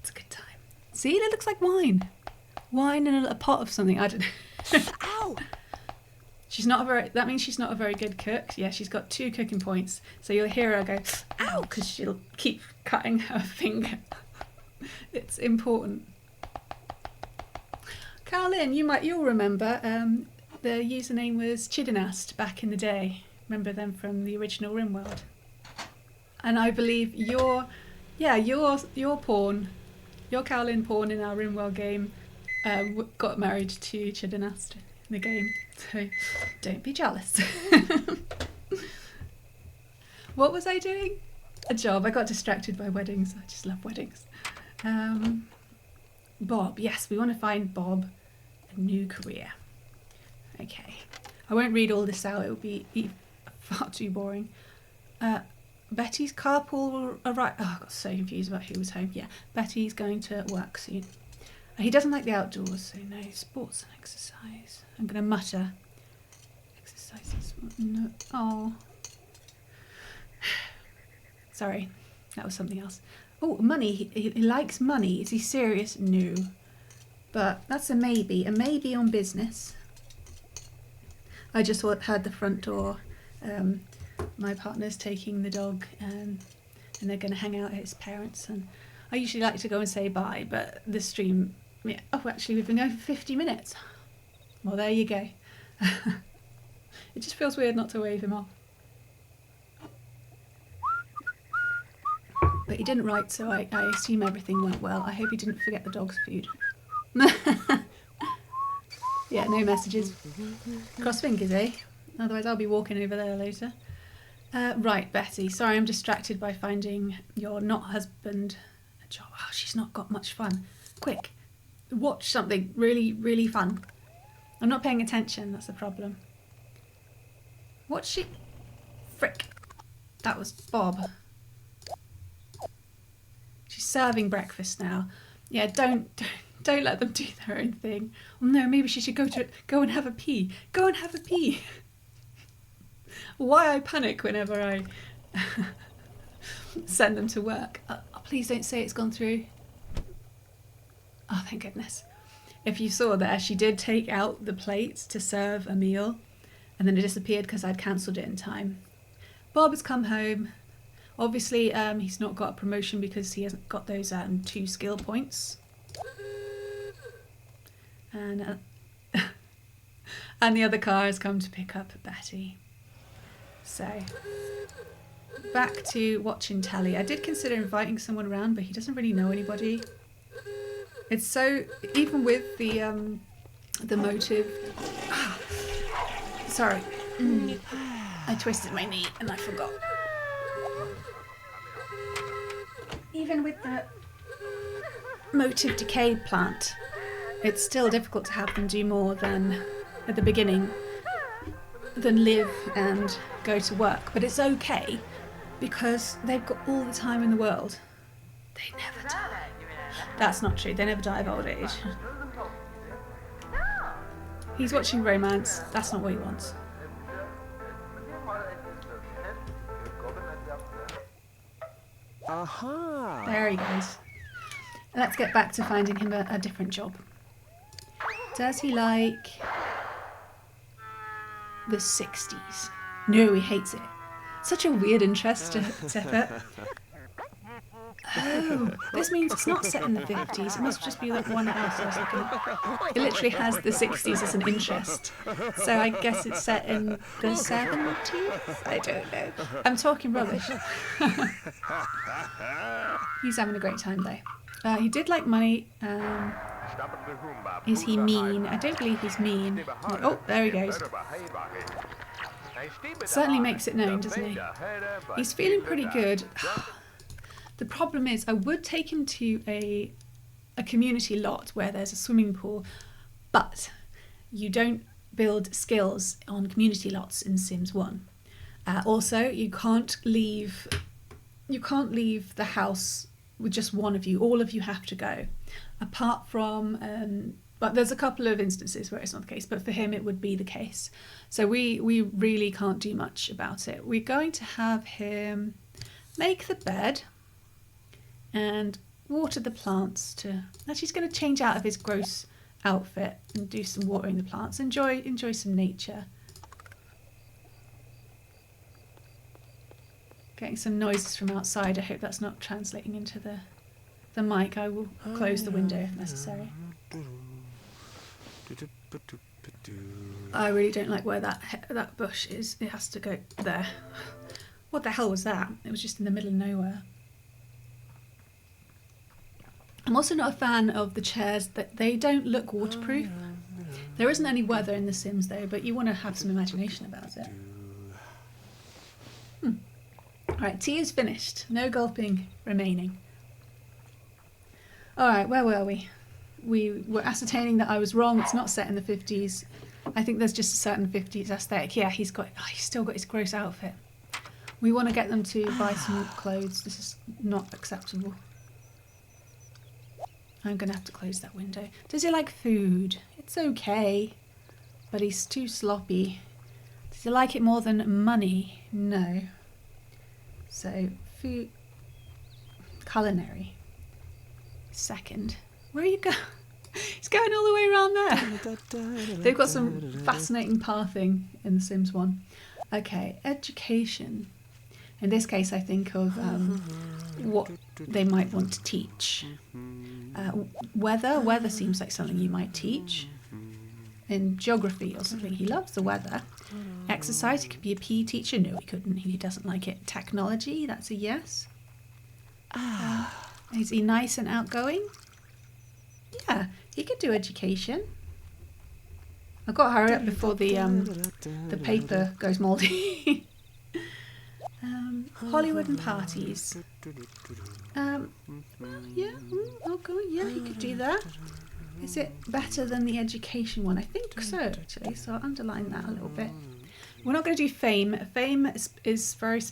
It's a good time. See, it looks like wine. Wine in a pot of something. I don't know. Ow! That means she's not a very good cook. Yeah, she's got 2 cooking points. So you'll hear her go, ow, because she'll keep cutting her finger. It's important. Carlin, you'll remember the username was Chidinast back in the day. Remember them from the original RimWorld? And I believe your pawn, your Carlin pawn in our RimWorld game got married to Chidinast in the game. So don't be jealous. What was I doing? A job. I got distracted by weddings. I just love weddings. Bob. Yes, we want to find Bob a new career. Okay. I won't read all this out. It will be far too boring. Betty's carpool will arrive. Oh, I got so confused about who was home. Yeah, Betty's going to work soon. He doesn't like the outdoors, so no sports and exercise. I'm going to mutter. Exercises. No. Oh. Sorry, that was something else. Oh, money. He likes money. Is he serious? No. But that's a maybe. A maybe on business. I just heard the front door. My partner's taking the dog and they're going to hang out at his parents. And I usually like to go and say bye, but this stream... Yeah, oh, actually, we've been going for 50 minutes. Well, there you go. It just feels weird not to wave him off. But he didn't write, so I assume everything went well. I hope he didn't forget the dog's food. Yeah, no messages. Cross fingers, eh? Otherwise I'll be walking over there later. Right, Betty. Sorry, I'm distracted by finding your not husband a job. Oh, she's not got much fun. Quick, watch something really, really fun. I'm not paying attention, that's the problem. What's she... Frick. That was Bob. She's serving breakfast now. Yeah, don't let them do their own thing. Oh, no, maybe she should go and have a pee. Go and have a pee. Why I panic whenever I send them to work. Oh, please don't say it's gone through. Oh, thank goodness. If you saw there, she did take out the plates to serve a meal, and then it disappeared because I'd cancelled it in time. Bob has come home. Obviously, he's not got a promotion because he hasn't got those 2 skill points. And and the other car has come to pick up Betty. So, back to watching telly. I did consider inviting someone around, but he doesn't really know anybody. It's so, even with the motive. Sorry, I twisted my knee and I forgot. Even with the motive decay plant, it's still difficult to have them do more than at the beginning than live and go to work. But it's okay because they've got all the time in the world. They never die. That's not true. They never die of old age. He's watching romance. That's not what he wants. Aha! There he goes. Let's get back to finding him a different job. Does he like the 60s? No, he hates it. Such a weird interest to put. Oh, this means it's not set in the 50s. It must just be like one else I was looking at. It literally has the 60s as an interest. So I guess it's set in the 70s? I don't know. I'm talking rubbish. He's having a great time though. He did like money. Is he mean? I don't believe he's mean. Oh, there he goes. Certainly makes it known, doesn't he? He's feeling pretty good. The problem is I would take him to a community lot where there's a swimming pool, but you don't build skills on community lots in Sims 1. Also, you can't leave the house with just one of you. All of you have to go. Apart from but there's a couple of instances where it's not the case, but for him it would be the case. So we really can't do much about it. We're going to have him make the bed and water the plants to... Actually, he's going to change out of his gross outfit and do some watering the plants. Enjoy some nature. Getting some noises from outside. I hope that's not translating into the mic. I will close the window if necessary. I really don't like where that bush is. It has to go there. What the hell was that? It was just in the middle of nowhere. I'm also not a fan of the chairs, that they don't look waterproof. There isn't any weather in The Sims though, but you want to have some imagination about it. Alright, tea is finished. No gulping remaining. Alright, where were we? We were ascertaining that I was wrong. It's not set in the 50s. I think there's just a certain 50s aesthetic. Yeah, he's still got his gross outfit. We want to get them to buy some clothes. This is not acceptable. I'm going to have to close that window. Does he like food? It's okay. But he's too sloppy. Does he like it more than money? No. So, food... Culinary. Second. Where are you going? He's going all the way around there. They've got some fascinating pathing in The Sims 1. Okay, education. In this case, I think of what they might want to teach. Weather seems like something you might teach. In geography or something, he loves the weather. Exercise, he could be a PE teacher. No, he couldn't. He doesn't like it. Technology, that's a yes. Is he nice and outgoing? Yeah, he could do education. I've got to hurry up before the paper goes mouldy. Hollywood and parties. Yeah, yeah, he could do that. Is it better than the education one? I think so, actually. So I'll underline that a little bit. We're not going to do fame. Fame is very...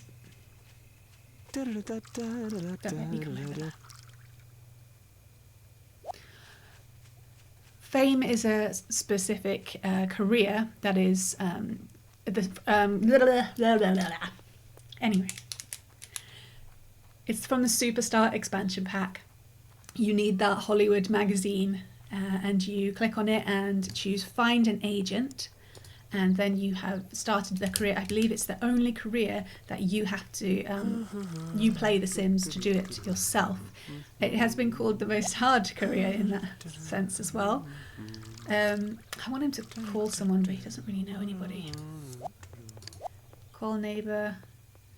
Don't make me come over there. Fame is a specific career that is anyway. It's from the Superstar expansion pack. You need that Hollywood magazine, and you click on it and choose Find an Agent, and then you have started the career. I believe it's the only career that you have to, you play The Sims to do it yourself. It has been called the most hard career in that sense as well. I want him to call someone, but he doesn't really know anybody. Call a neighbour.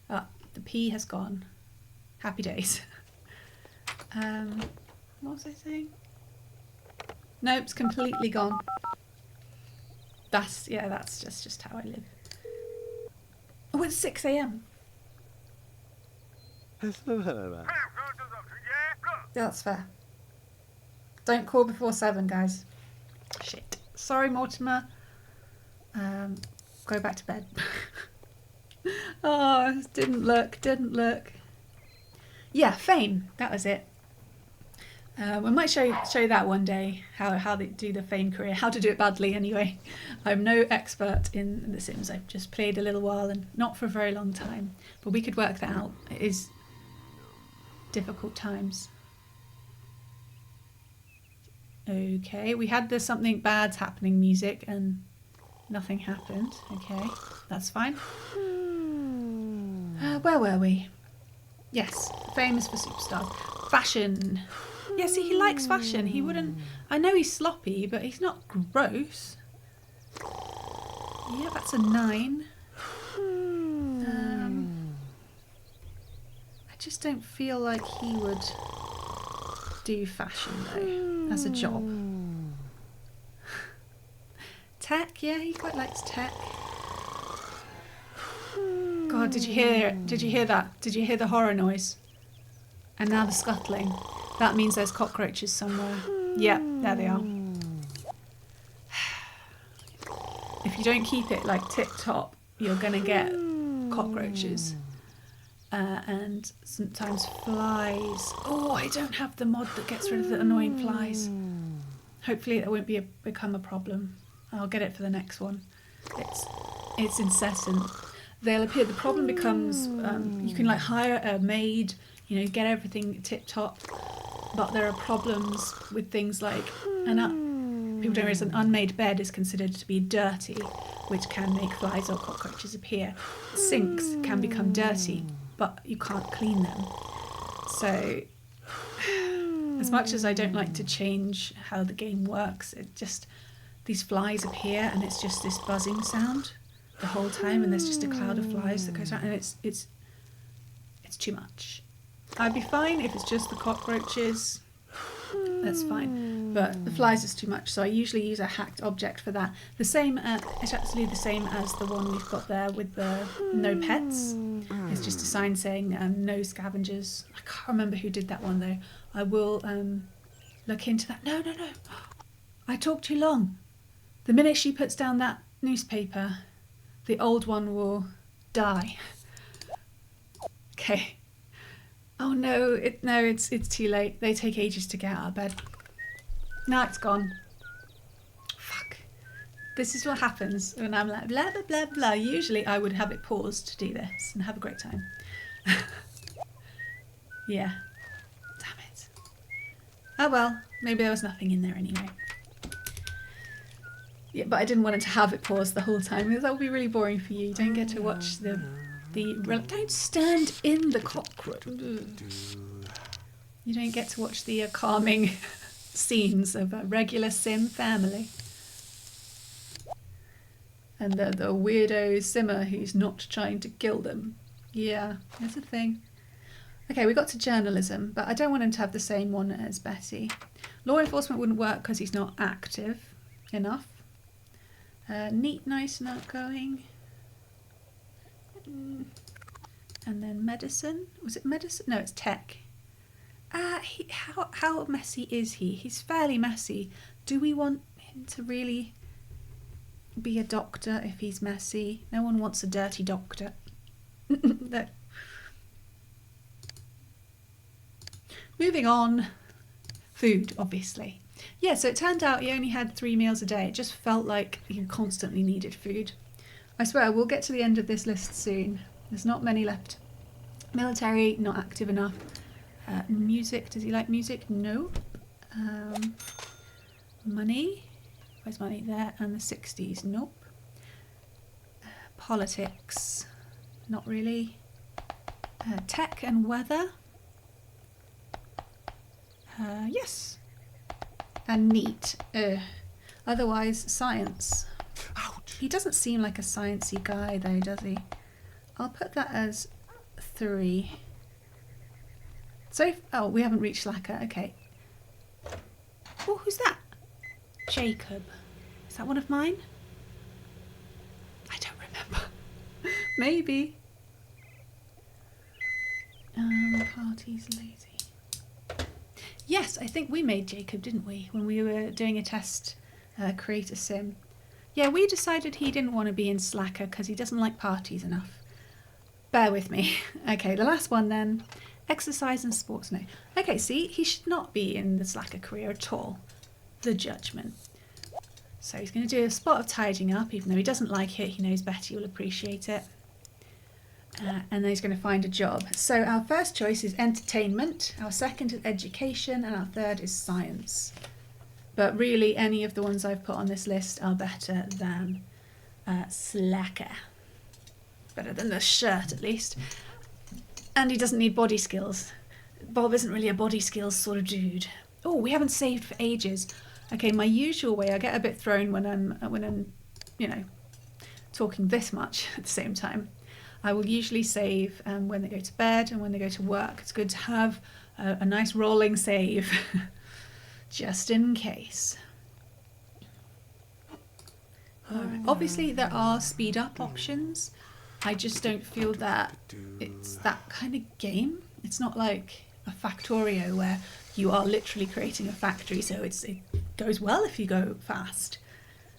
Ah, the P has gone. Happy days. What was I saying? Nope, it's completely gone. That's just how I live. Oh, it's 6 a.m. That's fair. Don't call before 7, guys. Shit. Sorry, Mortimer. Go back to bed. Oh, didn't look. Yeah, Fame. That was it. We might show you that one day, how they do the Fame career, how to do it badly anyway. I'm no expert in The Sims. I've just played a little while and not for a very long time. But we could work that out. It is difficult times. Okay, we had the something bad's happening music and nothing happened. Okay, that's fine. Where were we? Yes, famous for superstars. Fashion. Yeah, see, he likes fashion. He wouldn't... I know he's sloppy, but he's not gross. Yeah, that's a 9. I just don't feel like he would do fashion, though, as a job. Tech, yeah, he quite likes tech. God, did you hear that? Did you hear the horror noise? And now the scuttling. That means there's cockroaches somewhere. Yeah, there they are. If you don't keep it like tip-top, you're going to get cockroaches. And sometimes flies. Oh, I don't have the mod that gets rid of the annoying flies. Hopefully it won't become a problem. I'll get it for the next one. It's incessant. They'll appear. The problem becomes you can like hire a maid, get everything tip-top. But there are problems with things like people don't realise an unmade bed is considered to be dirty, which can make flies or cockroaches appear. Sinks can become dirty, but you can't clean them. So, as much as I don't like to change how the game works, these flies appear and it's just this buzzing sound the whole time, and there's just a cloud of flies that goes around, and it's too much. I'd be fine if it's just the cockroaches. That's fine. But the flies is too much, so I usually use a hacked object for that. It's actually the same as the one we've got there with the no pets. It's just a sign saying no scavengers. I can't remember who did that one though. I will look into that. No. I talk too long. The minute she puts down that newspaper, the old one will die. Okay. Oh no, it's too late. They take ages to get out of bed. Now it's gone. Fuck. This is what happens when I'm like blah blah blah blah. Usually I would have it paused to do this and have a great time. Yeah. Damn it. Oh well, maybe there was nothing in there anyway. Yeah, but I didn't want it to have it paused the whole time because that would be really boring for you. You don't get to watch the don't stand in the cockroach. You don't get to watch the calming scenes of a regular Sim family. And the weirdo Simmer who's not trying to kill them. Yeah, that's a thing. Okay, we got to journalism, but I don't want him to have the same one as Betty. Law enforcement wouldn't work because he's not active enough. Neat, nice, and outgoing. And then medicine. Was it medicine? No, it's tech. How messy is he? He's fairly messy. Do we want him to really be a doctor if he's messy? No one wants a dirty doctor. No. Moving on. Food, obviously. Yeah, so it turned out he only had 3 meals a day. It just felt like he constantly needed food. I swear, we'll get to the end of this list soon. There's not many left. Military, not active enough. Music, does he like music? No. Money, where's money? There, and the 60s, nope. Politics, not really. Tech and weather, yes. And neat. Otherwise, science. Ouch. He doesn't seem like a sciencey guy though, does he? I'll put that as 3. So, oh, we haven't reached slacker. Okay. Oh, who's that? Jacob. Is that one of mine? I don't remember. Maybe. Party's lazy. Yes, I think we made Jacob, didn't we? When we were doing a test, create a sim. Yeah, we decided he didn't want to be in slacker because he doesn't like parties enough. Bear with me. Okay, the last one then. Exercise and sports, no. Okay, see, he should not be in the slacker career at all. The judgment. So he's going to do a spot of tidying up, even though he doesn't like it. He knows Betty will appreciate it. And then he's going to find a job. So our first choice is entertainment, our second is education, and our third is science. But really, any of the ones I've put on this list are better than slacker. Better than the shirt, at least. And he doesn't need body skills. Bob isn't really a body skills sort of dude. Oh, we haven't saved for ages. Okay, my usual way, I get a bit thrown when I'm, you know, talking this much at the same time. I will usually save when they go to bed and when they go to work. It's good to have a nice rolling save, just in case. Right. Obviously, there are speed up options. I just don't feel that it's that kind of game. It's not like a Factorio where you are literally creating a factory, so it goes well if you go fast.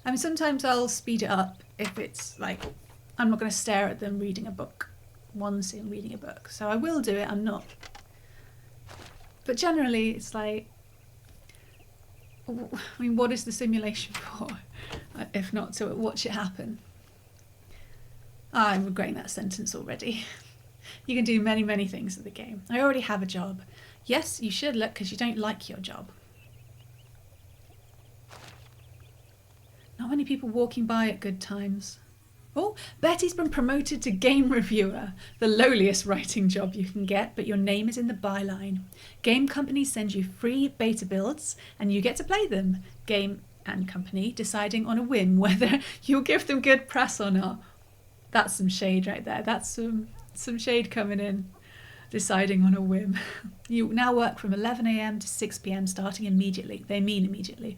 I mean, sometimes I'll speed it up if it's like I'm not going to stare at them reading a book. One scene reading a book. So I will do it, I'm not. But generally, it's like, I mean, what is the simulation for? If not to watch it happen. I'm regretting that sentence already. You can do many, many things in the game. I already have a job. Yes, you should look because you don't like your job. Not many people walking by at good times. Oh, Betty's been promoted to game reviewer, the lowliest writing job you can get, but your name is in the byline. Game companies send you free beta builds and you get to play them. Game and company deciding on a whim whether you'll give them good press or not. That's some shade right there. That's some shade coming in. Deciding on a whim. You now work from 11 a.m. to 6 p.m. starting immediately. They mean immediately.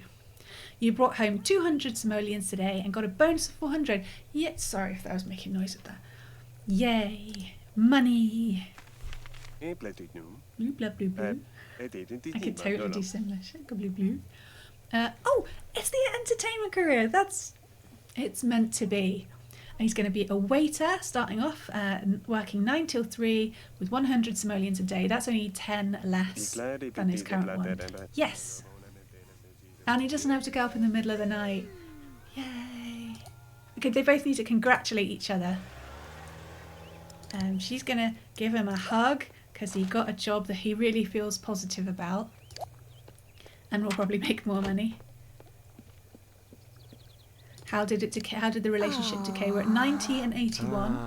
You brought home 200 simoleons today and got a bonus of 400. Yeah, sorry if that was making noise at that. Yay. Money. Blue, blah, blue, blue. I could totally do similar shit. Blue, blue. Oh, it's the entertainment career. It's meant to be. And he's going to be a waiter, starting off, working 9 till 3 with 100 simoleons a day. That's only 10 less than his current one. Yes. And he doesn't have to go up in the middle of the night. Yay. Okay, they both need to congratulate each other. She's going to give him a hug because he got a job that he really feels positive about. And will probably make more money. How did it decay? How did the relationship decay? We're at 90 and 81.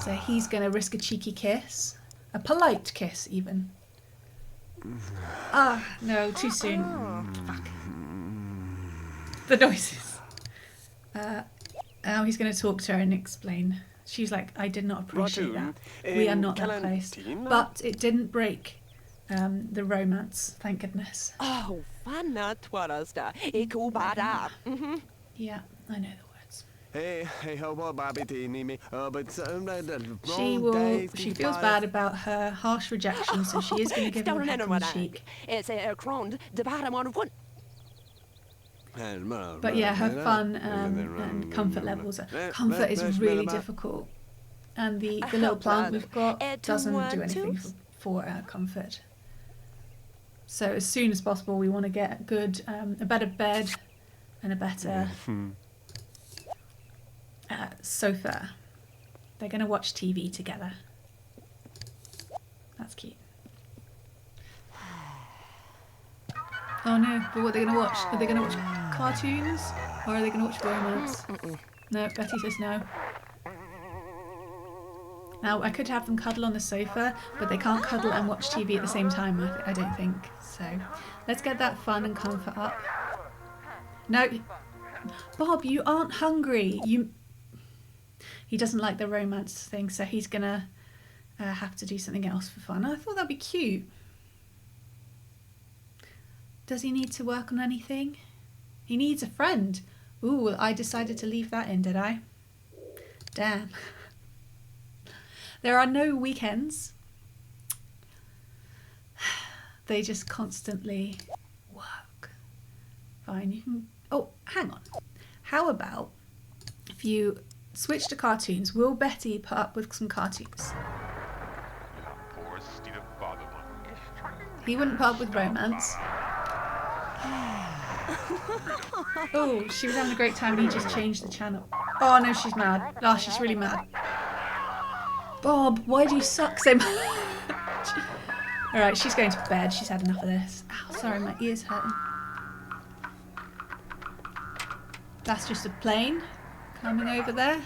So he's going to risk a cheeky kiss. A polite kiss, even. No, too soon. Fuck. The noises. Now he's going to talk to her and explain. She's like, I did not appreciate that. We are not that close. But it didn't break the romance, thank goodness. Oh, fanna twaraста. Ikubada. Yeah, I know the words. She feels bad about her harsh rejection, so she is going to give him a peck on the cheek. But yeah, her fun and comfort levels. Comfort is really difficult. And the little plant we've got doesn't do anything for comfort. So as soon as possible, we want to get a better bed and a better sofa. They're going to watch TV together. That's cute. Oh no, but what are they going to watch? Are they going to watch cartoons? Or are they going to watch romance? No, Betty says no. Now, I could have them cuddle on the sofa, but they can't cuddle and watch TV at the same time, I don't think. So, let's get that fun and comfort up. No. Bob, you aren't hungry. He doesn't like the romance thing, so he's going to have to do something else for fun. I thought that'd be cute. Does he need to work on anything? He needs a friend. Ooh, I decided to leave that in, did I? Damn. There are no weekends. They just constantly work. Fine, you can... Oh, hang on. How about if you switch to cartoons? Will Betty put up with some cartoons? He wouldn't put up with romance. Oh, she was having a great time and he just changed the channel. Oh no, she's mad. Oh, she's really mad. Bob, why do you suck so much? Alright, she's going to bed. She's had enough of this. Ow, sorry, my ear's hurting. That's just a plane coming over there.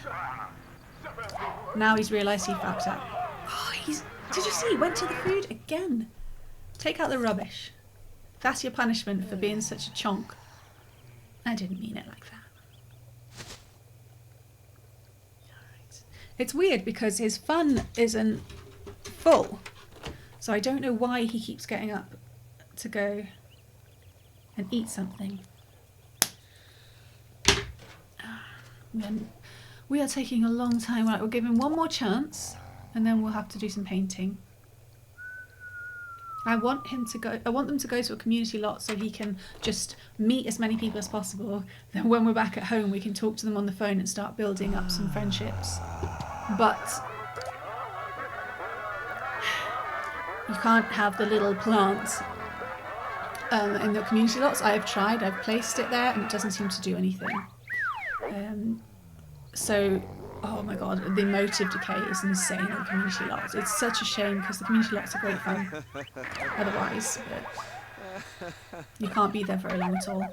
Now he's realised he fucked up. Oh, did you see? He went to the food again. Take out the rubbish. That's your punishment for being such a chonk. I didn't mean it like that. Alright. It's weird because his fun isn't full. So I don't know why he keeps getting up to go and eat something. We are taking a long time. Right, we'll give him one more chance and then we'll have to do some painting. I want them to go to a community lot so he can just meet as many people as possible. Then when we're back at home, we can talk to them on the phone and start building up some friendships. But you can't have the little plants in the community lots. I have tried. I've placed it there and it doesn't seem to do anything. So, oh my god, the motive decay is insane in community lots. It's such a shame because the community lots are great fun otherwise, but you can't be there very long at all.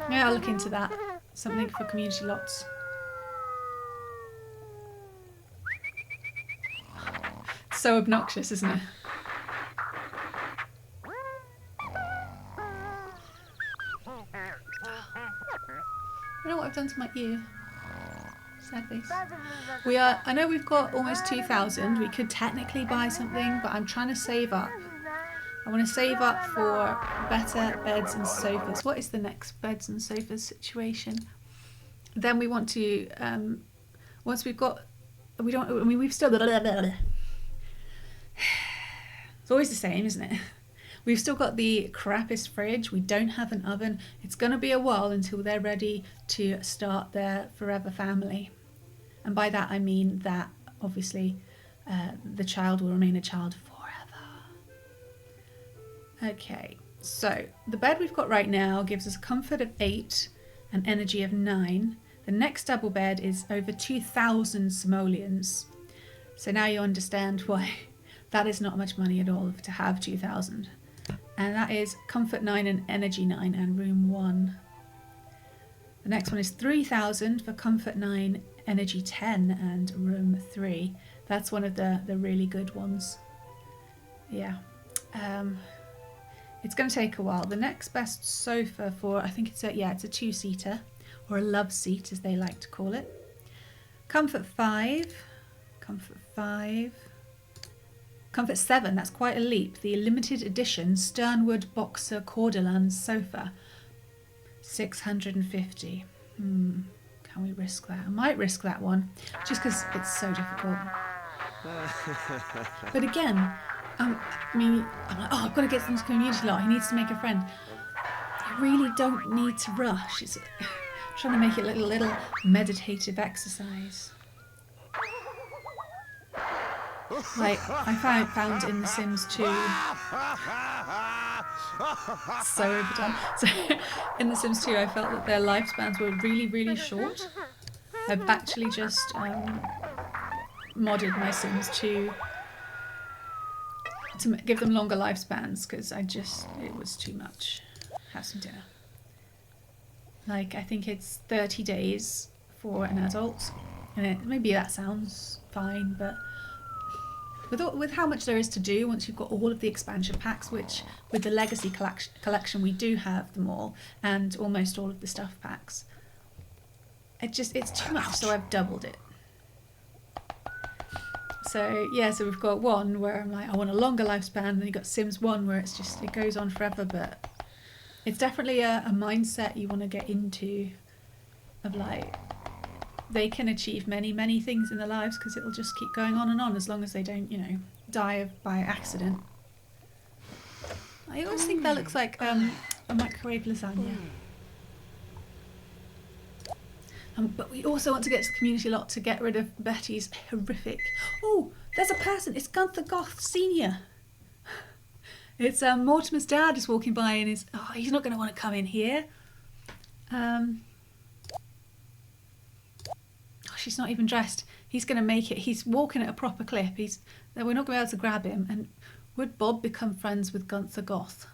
Yeah, I'll look into that. Something for community lots. So obnoxious, isn't it? I don't know what I've done to my ear. Sad face. I know we've got almost 2,000. We could technically buy something, but I'm trying to save up. I want to save up for better beds and sofas. What is the next beds and sofas situation? Then we want to, once we've got, we've still, it's always the same, isn't it? We've still got the crappiest fridge. We don't have an oven. It's going to be a while until they're ready to start their forever family. And by that I mean that, obviously, the child will remain a child forever. Okay, so the bed we've got right now gives us a comfort of 8 and energy of 9. The next double bed is over 2,000 simoleons. So now you understand why that is not much money at all to have 2,000. And that is comfort 9 and energy 9 and room 1. The next one is 3,000 for comfort 9, energy 10 and room 3. That's one of the really good ones. Yeah. It's going to take a while. The next best sofa for, I think it's a 2-seater or a love seat as they like to call it. Comfort 5. Comfort 7, that's quite a leap. The limited edition Sternwood Boxer Cordolan sofa. 650. Can we risk that? I might risk that one, just because it's so difficult. But again, I'm like, oh, I've got to get into the community lot. He needs to make a friend. You really don't need to rush. It's trying to make it like a little meditative exercise. Like, I found in The Sims 2, so overdone. So, in The Sims 2, I felt that their lifespans were really, really short. I've actually just modded my Sims to give them longer lifespans because it was too much. Have some dinner. Like, I think it's 30 days for an adult, and maybe that sounds fine, but with how much there is to do once you've got all of the expansion packs, which with the Legacy collection we do have them all, and almost all of the stuff packs, it's too much, so I've doubled it. So yeah, so we've got one where I'm like, I want a longer lifespan, and then you've got Sims 1 where it goes on forever, but it's definitely a mindset you want to get into, of like, they can achieve many, many things in their lives because it'll just keep going on and on as long as they don't, die by accident. I always think that looks like a microwave lasagna. But we also want to get to the community lot to get rid of Betty's horrific... Oh, there's a person! It's Gunther Goth Senior! It's Mortimer's dad is walking by and he's not going to want to come in here. She's not even dressed. He's going to make it. He's walking at a proper clip. We're not going to be able to grab him. And would Bob become friends with Gunther Goth?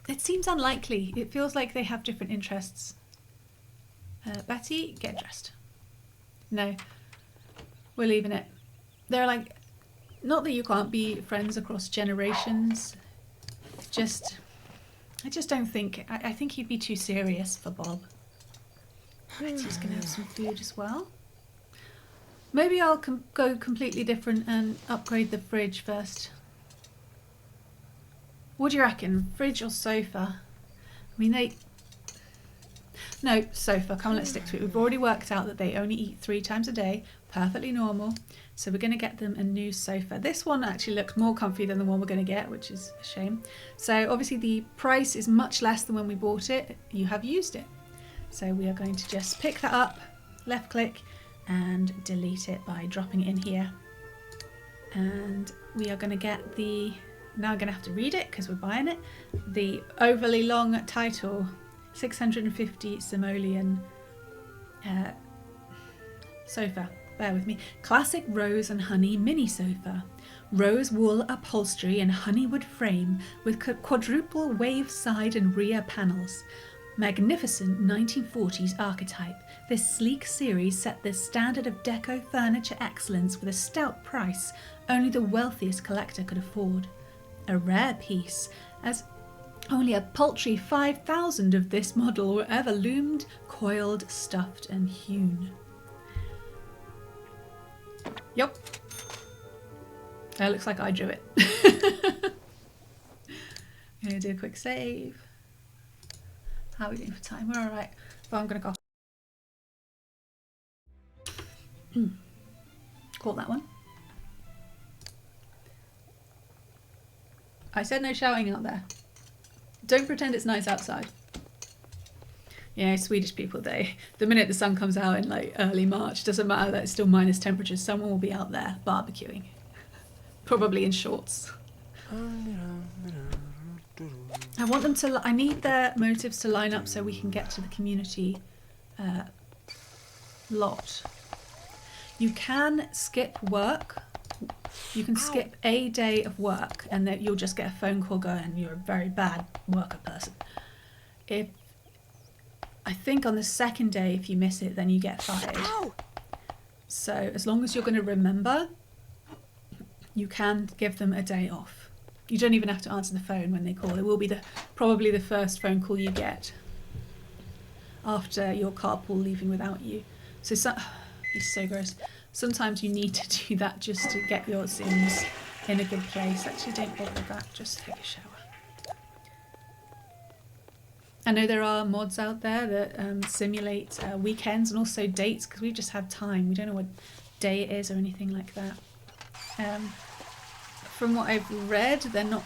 It seems unlikely. It feels like they have different interests. Betty, get dressed. No, we're leaving it. They're like, not that you can't be friends across generations. I just don't think. I think he'd be too serious for Bob. Betty's gonna have some food as well. Maybe I'll go completely different and upgrade the fridge first. What do you reckon? Fridge or sofa? I mean, no, sofa. Come on, let's stick to it. We've already worked out that they only eat 3 times a day. Perfectly normal. So we're going to get them a new sofa. This one actually looks more comfy than the one we're going to get, which is a shame. So obviously the price is much less than when we bought it. You have used it. So we are going to just pick that up, left click, and delete it by dropping it in here. And we are going to get now I'm going to have to read it because we're buying it, the overly long title, 650 simoleon sofa. Bear with me. Classic rose and honey mini sofa. Rose wool upholstery and honeywood frame with quadruple wave side and rear panels. Magnificent 1940s archetype, this sleek series set the standard of deco furniture excellence with a stout price only the wealthiest collector could afford. A rare piece, as only a paltry 5,000 of this model were ever loomed, coiled, stuffed and hewn. Yep. That looks like I drew it. I'm going to do a quick save. How are we doing for time? We're alright. Well, I'm going to go. Caught that one. I said no shouting out there. Don't pretend it's nice outside. Yeah, Swedish people, the minute the sun comes out in like early March, doesn't matter that it's still minus temperatures, someone will be out there barbecuing. Probably in shorts. I want them to, I need their motives to line up so we can get to the community lot. You can skip work. You can skip a day of work and then you'll just get a phone call going, you're a very bad worker person. I think on the second day, if you miss it, then you get fired. So as long as you're going to remember, you can give them a day off. You don't even have to answer the phone when they call. It will be probably the first phone call you get after your carpool leaving without you. So he's so gross. Sometimes you need to do that just to get your Sims in a good place. Actually, don't bother with that. Just take a shower. I know there are mods out there that simulate weekends and also dates because we just have time. We don't know what day it is or anything like that. From what I've read, they're not...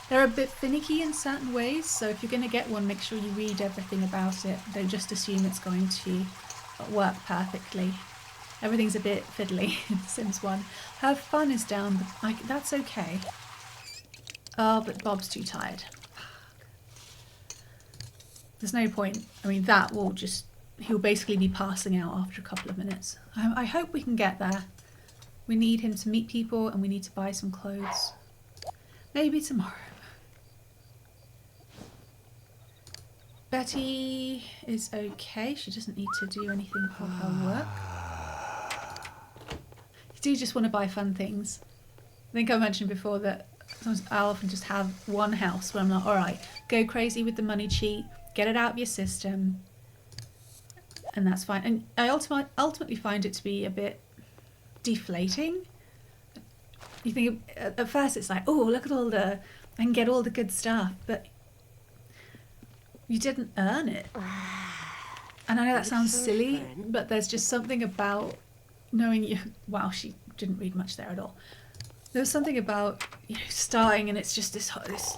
They're a bit finicky in certain ways, so if you're going to get one, make sure you read everything about it. Don't just assume it's going to work perfectly. Everything's a bit fiddly in Sims 1. Her fun is down, but that's okay. Oh, but Bob's too tired. There's no point. I mean, that will just... He'll basically be passing out after a couple of minutes. I hope we can get there. We need him to meet people and we need to buy some clothes. Maybe tomorrow. Betty is okay. She doesn't need to do anything for her work. You do just want to buy fun things. I think I mentioned before that sometimes I'll often just have one house where I'm like, alright, go crazy with the money cheat, get it out of your system, and that's fine. And I ultimately find it to be a bit deflating. You think at first it's like, oh, look at I can get all the good stuff, but you didn't earn it. And I know that sounds silly, but there's just something about knowing you... Wow, she didn't read much there at all. There was something about, starting and it's just this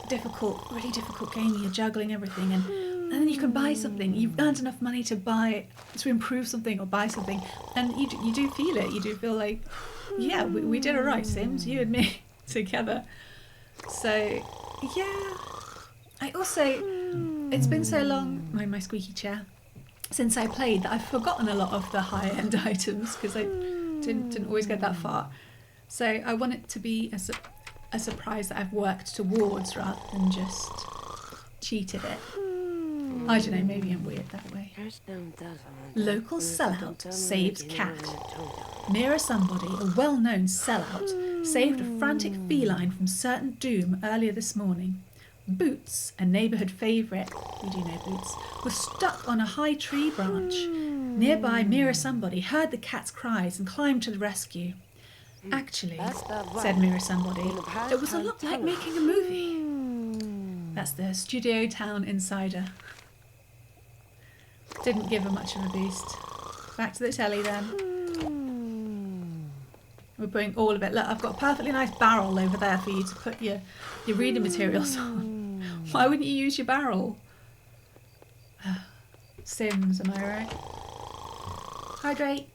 difficult, really difficult game. You're juggling everything and then you can buy something. You've earned enough money to improve something or buy something. And you do feel it. You do feel like, yeah, we did all right, Sims, you and me together. So, yeah. I also, it's been so long, my squeaky chair, since I played that I've forgotten a lot of the high-end items because I didn't always get that far. So I want it to be a surprise that I've worked towards rather than just cheated it. I don't know, maybe I'm weird that way. Local sellout saves cat. Mira Somebody, a well-known sellout, saved a frantic feline from certain doom earlier this morning. Boots, a neighbourhood favourite, we do know Boots, was stuck on a high tree branch. Nearby, Mira Somebody heard the cat's cries and climbed to the rescue. Actually, said Mira Somebody, it was a lot like making a movie. That's the Studio Town Insider. Didn't give her much of a boost. Back to the telly then. We're putting all of it. Look, I've got a perfectly nice barrel over there for you to put your reading materials on. Why wouldn't you use your barrel? Sims, am I right? Hydrate.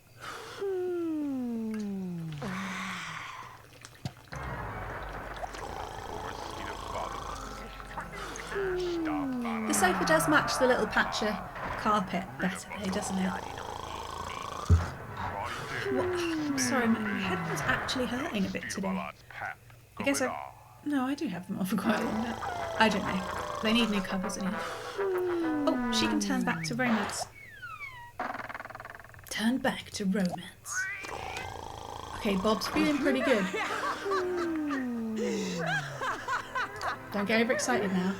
The sofa does match the little patch of carpet better though, doesn't it? I'm sorry, my head was actually hurting a bit today. I guess no, I do have them on for quite a long now. I don't know. They need new covers anyway. Oh, she can turn back to romance. Turn back to romance. Okay, Bob's feeling pretty good. Don't get overexcited now.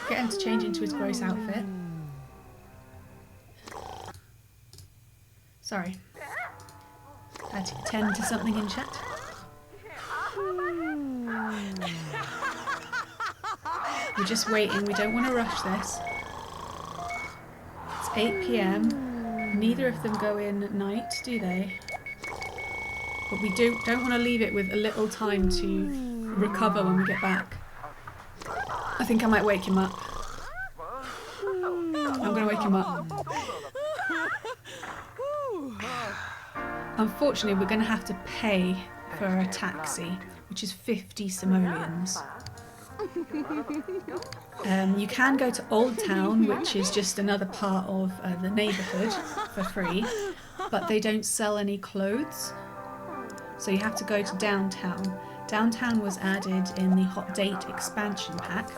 Get him to change into his gross outfit. Sorry. I had to tend to something in chat. We're just waiting. We don't want to rush this. It's 8 PM. Neither of them go in at night, do they? But we don't want to leave it with a little time to recover when we get back. I think I might wake him up. I'm going to wake him up. Unfortunately, we're going to have to pay for a taxi, which is 50 simoleons. You can go to Old Town, which is just another part of the neighbourhood, for free, but they don't sell any clothes. So you have to go to Downtown. Downtown was added in the Hot Date expansion pack.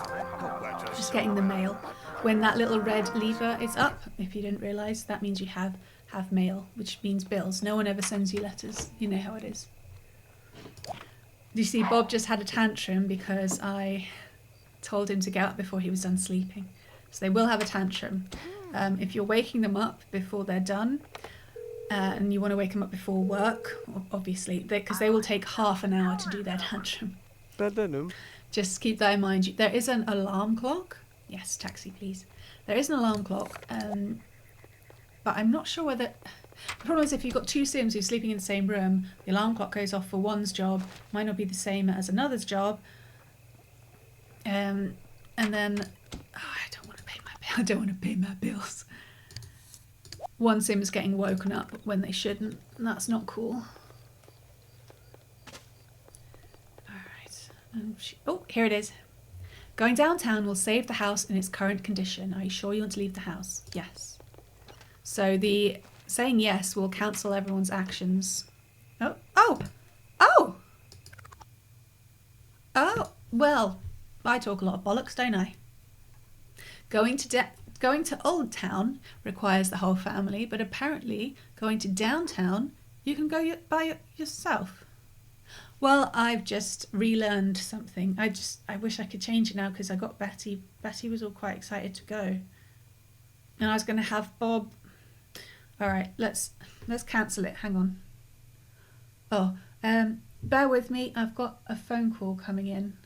Just getting the mail. When that little red lever is up, if you didn't realise, that means you have mail, which means bills. No one ever sends you letters. You know how it is. You see, Bob just had a tantrum because I told him to get up before he was done sleeping. So they will have a tantrum. If you're waking them up before they're done, and you want to wake them up before work, obviously, because they will take half an hour to do their tantrum. Just keep that in mind. There is an alarm clock. Yes, taxi, please. There is an alarm clock, but I'm not sure whether... The problem is if you've got two Sims who're sleeping in the same room, the alarm clock goes off for one's job, might not be the same as another's job, and then I don't want to pay my bills. one Sim's getting woken up when they shouldn't, and that's not cool. Alright. Oh, here it is. Going downtown will save the house in its current condition. Are you sure you want to leave the house? Yes. So the saying yes will cancel everyone's actions. Oh, oh, oh! Oh, well, I talk a lot of bollocks, don't I? Going to Old Town requires the whole family, but apparently going to downtown, you can go by yourself. Well, I've just relearned something. I wish I could change it now because I got Betty. Betty was all quite excited to go. And I was going to have Bob. All right, let's cancel it. Hang on. Oh, bear with me. I've got a phone call coming in.